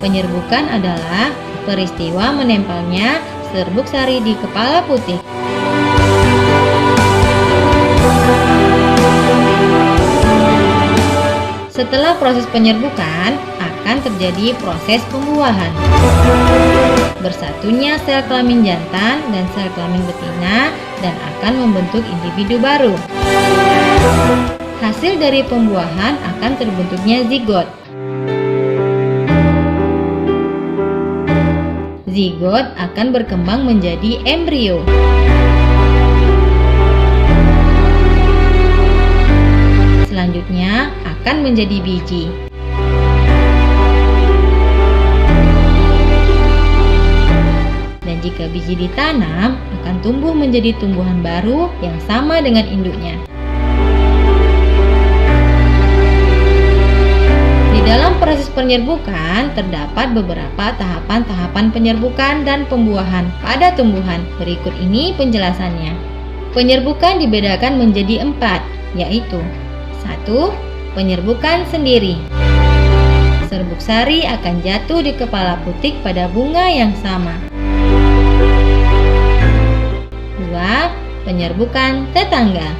Penyerbukan adalah peristiwa menempelnya serbuk sari di kepala putih. Setelah proses penyerbukan, akan terjadi proses pembuahan. Bersatunya sel kelamin jantan dan sel kelamin betina dan akan membentuk individu baru. Hasil dari pembuahan akan terbentuknya zigot. Zigot akan berkembang menjadi embrio. Selanjutnya akan menjadi biji. Dan jika biji ditanam, akan tumbuh menjadi tumbuhan baru yang sama dengan induknya. Di dalam proses penyerbukan terdapat beberapa tahapan-tahapan penyerbukan dan pembuahan pada tumbuhan. Berikut ini penjelasannya. Penyerbukan dibedakan menjadi 4, yaitu 1. Penyerbukan sendiri. Serbuk sari akan jatuh di kepala putik pada bunga yang sama. 2. Penyerbukan tetangga.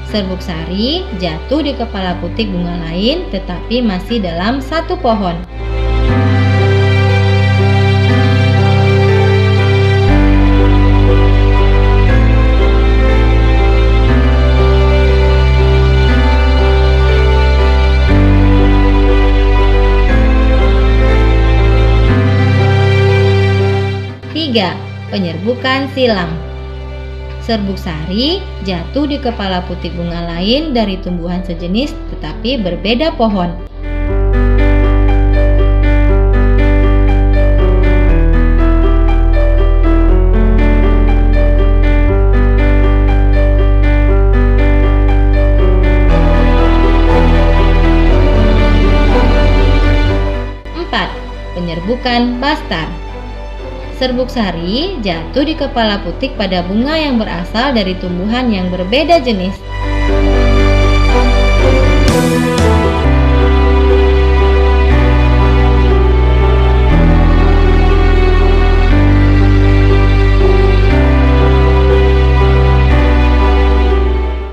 Serbuk sari jatuh di kepala putik bunga lain tetapi masih dalam satu pohon. 3. Penyerbukan silang. Serbuk sari jatuh di kepala putik bunga lain dari tumbuhan sejenis tetapi berbeda pohon. 4. Penyerbukan bastar. Serbuk sari jatuh di kepala putik pada bunga yang berasal dari tumbuhan yang berbeda jenis.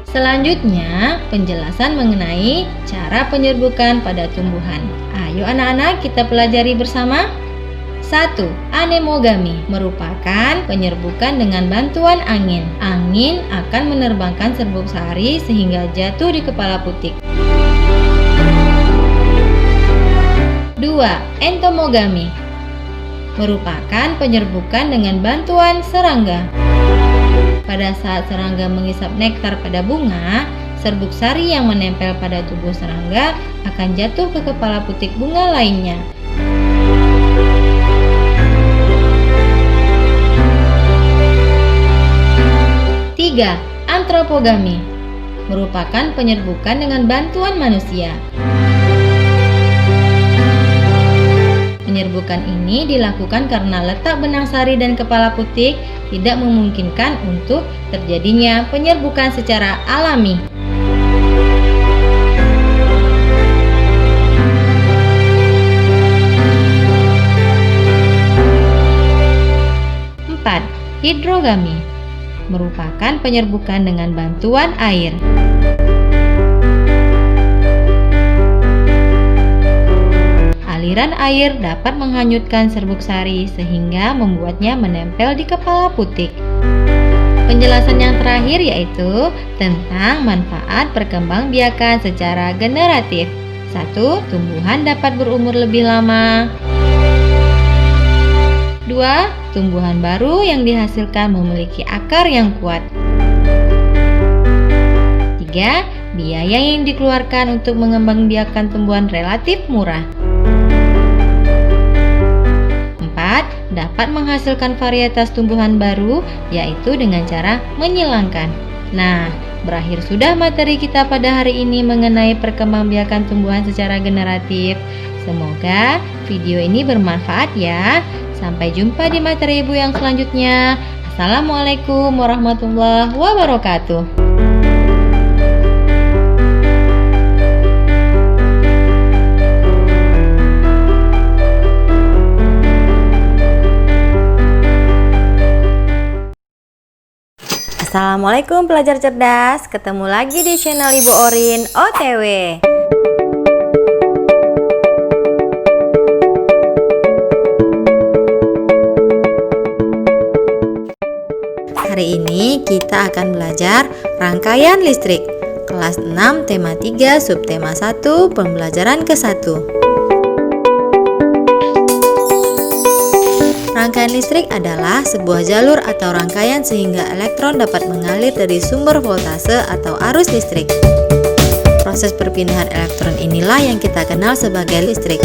Selanjutnya, penjelasan mengenai cara penyerbukan pada tumbuhan. Ayo anak-anak kita pelajari bersama. 1. Anemogami merupakan penyerbukan dengan bantuan angin. Angin akan menerbangkan serbuk sari sehingga jatuh di kepala putik. 2. Entomogami merupakan penyerbukan dengan bantuan serangga. Pada saat serangga menghisap nektar pada bunga, serbuk sari yang menempel pada tubuh serangga akan jatuh ke kepala putik bunga lainnya. Tiga, antropogami merupakan penyerbukan dengan bantuan manusia. Penyerbukan ini dilakukan karena letak benang sari dan kepala putik tidak memungkinkan untuk terjadinya penyerbukan secara alami. Empat, hidrogami merupakan penyerbukan dengan bantuan air. Aliran air dapat menghanyutkan serbuk sari sehingga membuatnya menempel di kepala putik. Penjelasan yang terakhir yaitu tentang manfaat perkembangbiakan secara generatif. 1. Tumbuhan dapat berumur lebih lama. 2. Tumbuhan baru yang dihasilkan memiliki akar yang kuat. 3. Biaya yang dikeluarkan untuk mengembangbiakan tumbuhan relatif murah. 4. Dapat menghasilkan varietas tumbuhan baru, yaitu dengan cara menyilangkan. Nah, berakhir sudah materi kita pada hari ini mengenai perkembangbiakan tumbuhan secara generatif. Semoga video ini bermanfaat ya. Sampai jumpa di materi ibu yang selanjutnya. Assalamualaikum warahmatullahi wabarakatuh. Assalamualaikum pelajar cerdas, ketemu lagi di channel Ibu Orin OTW. Hari ini kita akan belajar rangkaian listrik kelas 6 tema 3 subtema 1 pembelajaran ke-1. Rangkaian listrik adalah sebuah jalur atau rangkaian sehingga elektron dapat mengalir dari sumber voltase atau arus listrik. Proses perpindahan elektron inilah yang kita kenal sebagai listrik.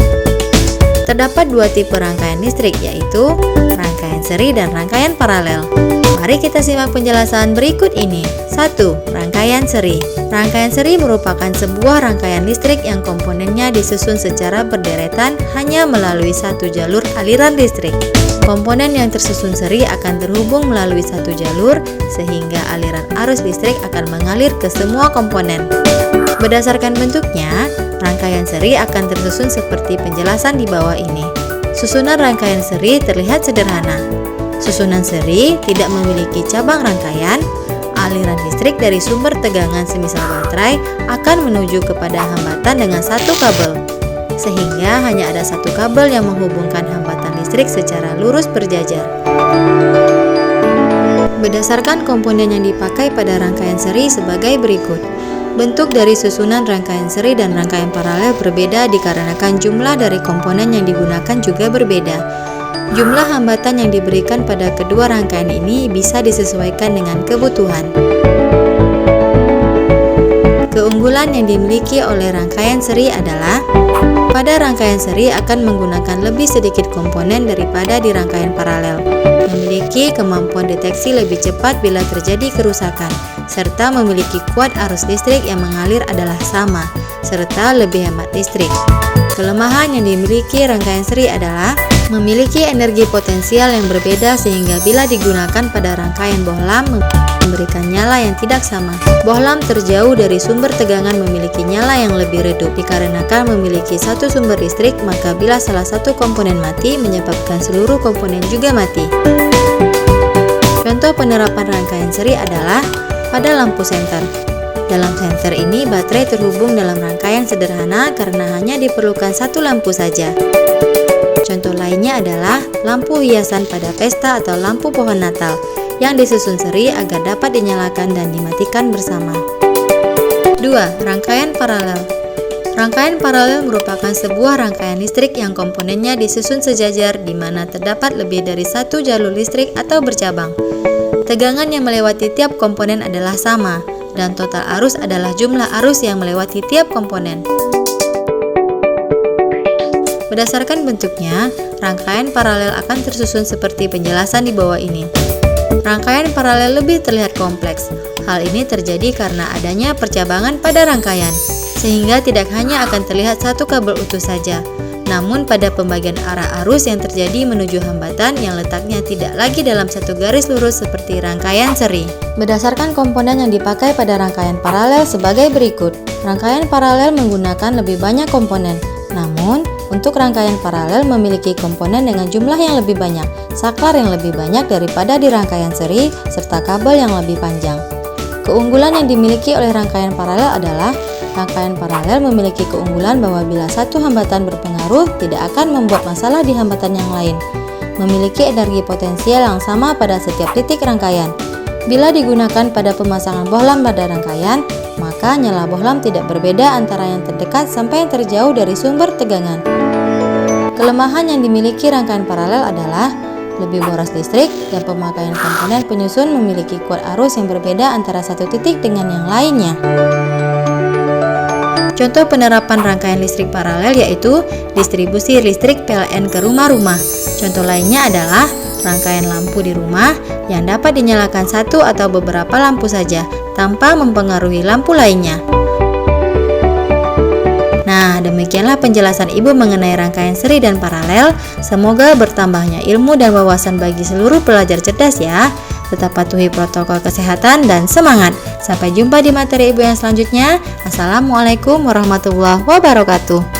Terdapat dua tipe rangkaian listrik, yaitu rangkaian seri dan rangkaian paralel. Mari kita simak penjelasan berikut ini. 1. Rangkaian seri. Rangkaian seri merupakan sebuah rangkaian listrik yang komponennya disusun secara berderetan hanya melalui satu jalur aliran listrik. Komponen yang tersusun seri akan terhubung melalui satu jalur sehingga aliran arus listrik akan mengalir ke semua komponen. Berdasarkan bentuknya, rangkaian seri akan tersusun seperti penjelasan di bawah ini. Susunan rangkaian seri terlihat sederhana. Susunan seri tidak memiliki cabang rangkaian. Aliran listrik dari sumber tegangan semisal baterai akan menuju kepada hambatan dengan satu kabel, sehingga hanya ada satu kabel yang menghubungkan hambatan listrik secara lurus berjajar. Berdasarkan komponen yang dipakai pada rangkaian seri sebagai berikut. Bentuk dari susunan rangkaian seri dan rangkaian paralel berbeda dikarenakan jumlah dari komponen yang digunakan juga berbeda. Jumlah hambatan yang diberikan pada kedua rangkaian ini bisa disesuaikan dengan kebutuhan. Keunggulan yang dimiliki oleh rangkaian seri adalah pada rangkaian seri akan menggunakan lebih sedikit komponen daripada di rangkaian paralel, memiliki kemampuan deteksi lebih cepat bila terjadi kerusakan, serta memiliki kuat arus listrik yang mengalir adalah sama, serta lebih hemat listrik. Kelemahan yang dimiliki rangkaian seri adalah memiliki energi potensial yang berbeda sehingga bila digunakan pada rangkaian bohlam memberikan nyala yang tidak sama. Bohlam terjauh dari sumber tegangan memiliki nyala yang lebih redup dikarenakan memiliki satu sumber listrik, maka bila salah satu komponen mati menyebabkan seluruh komponen juga mati. Contoh penerapan rangkaian seri adalah pada lampu senter. Dalam senter ini baterai terhubung dalam rangkaian sederhana karena hanya diperlukan satu lampu saja. Contoh lainnya adalah lampu hiasan pada pesta atau lampu pohon Natal yang disusun seri agar dapat dinyalakan dan dimatikan bersama. 2. Rangkaian paralel. Rangkaian paralel merupakan sebuah rangkaian listrik yang komponennya disusun sejajar di mana terdapat lebih dari satu jalur listrik atau bercabang. Tegangan yang melewati tiap komponen adalah sama, dan total arus adalah jumlah arus yang melewati tiap komponen. Berdasarkan bentuknya, rangkaian paralel akan tersusun seperti penjelasan di bawah ini. Rangkaian paralel lebih terlihat kompleks. Hal ini terjadi karena adanya percabangan pada rangkaian, sehingga tidak hanya akan terlihat satu kabel utuh saja, namun pada pembagian arah arus yang terjadi menuju hambatan yang letaknya tidak lagi dalam satu garis lurus seperti rangkaian seri. Berdasarkan komponen yang dipakai pada rangkaian paralel sebagai berikut. Rangkaian paralel menggunakan lebih banyak komponen, namun untuk rangkaian paralel memiliki komponen dengan jumlah yang lebih banyak, saklar yang lebih banyak daripada di rangkaian seri, serta kabel yang lebih panjang. Keunggulan yang dimiliki oleh rangkaian paralel adalah rangkaian paralel memiliki keunggulan bahwa bila satu hambatan berpengaruh, tidak akan membuat masalah di hambatan yang lain. Memiliki energi potensial yang sama pada setiap titik rangkaian. Bila digunakan pada pemasangan bohlam pada rangkaian, maka nyala bohlam tidak berbeda antara yang terdekat sampai yang terjauh dari sumber tegangan. Kelemahan yang dimiliki rangkaian paralel adalah lebih boros listrik dan pemakaian komponen penyusun memiliki kuat arus yang berbeda antara satu titik dengan yang lainnya. Contoh penerapan rangkaian listrik paralel yaitu distribusi listrik PLN ke rumah-rumah. Contoh lainnya adalah rangkaian lampu di rumah yang dapat dinyalakan satu atau beberapa lampu saja tanpa mempengaruhi lampu lainnya. Nah, demikianlah penjelasan Ibu mengenai rangkaian seri dan paralel. Semoga bertambahnya ilmu dan wawasan bagi seluruh pelajar cerdas ya. Tetap patuhi protokol kesehatan dan semangat. Sampai jumpa di materi Ibu yang selanjutnya. Assalamualaikum warahmatullahi wabarakatuh.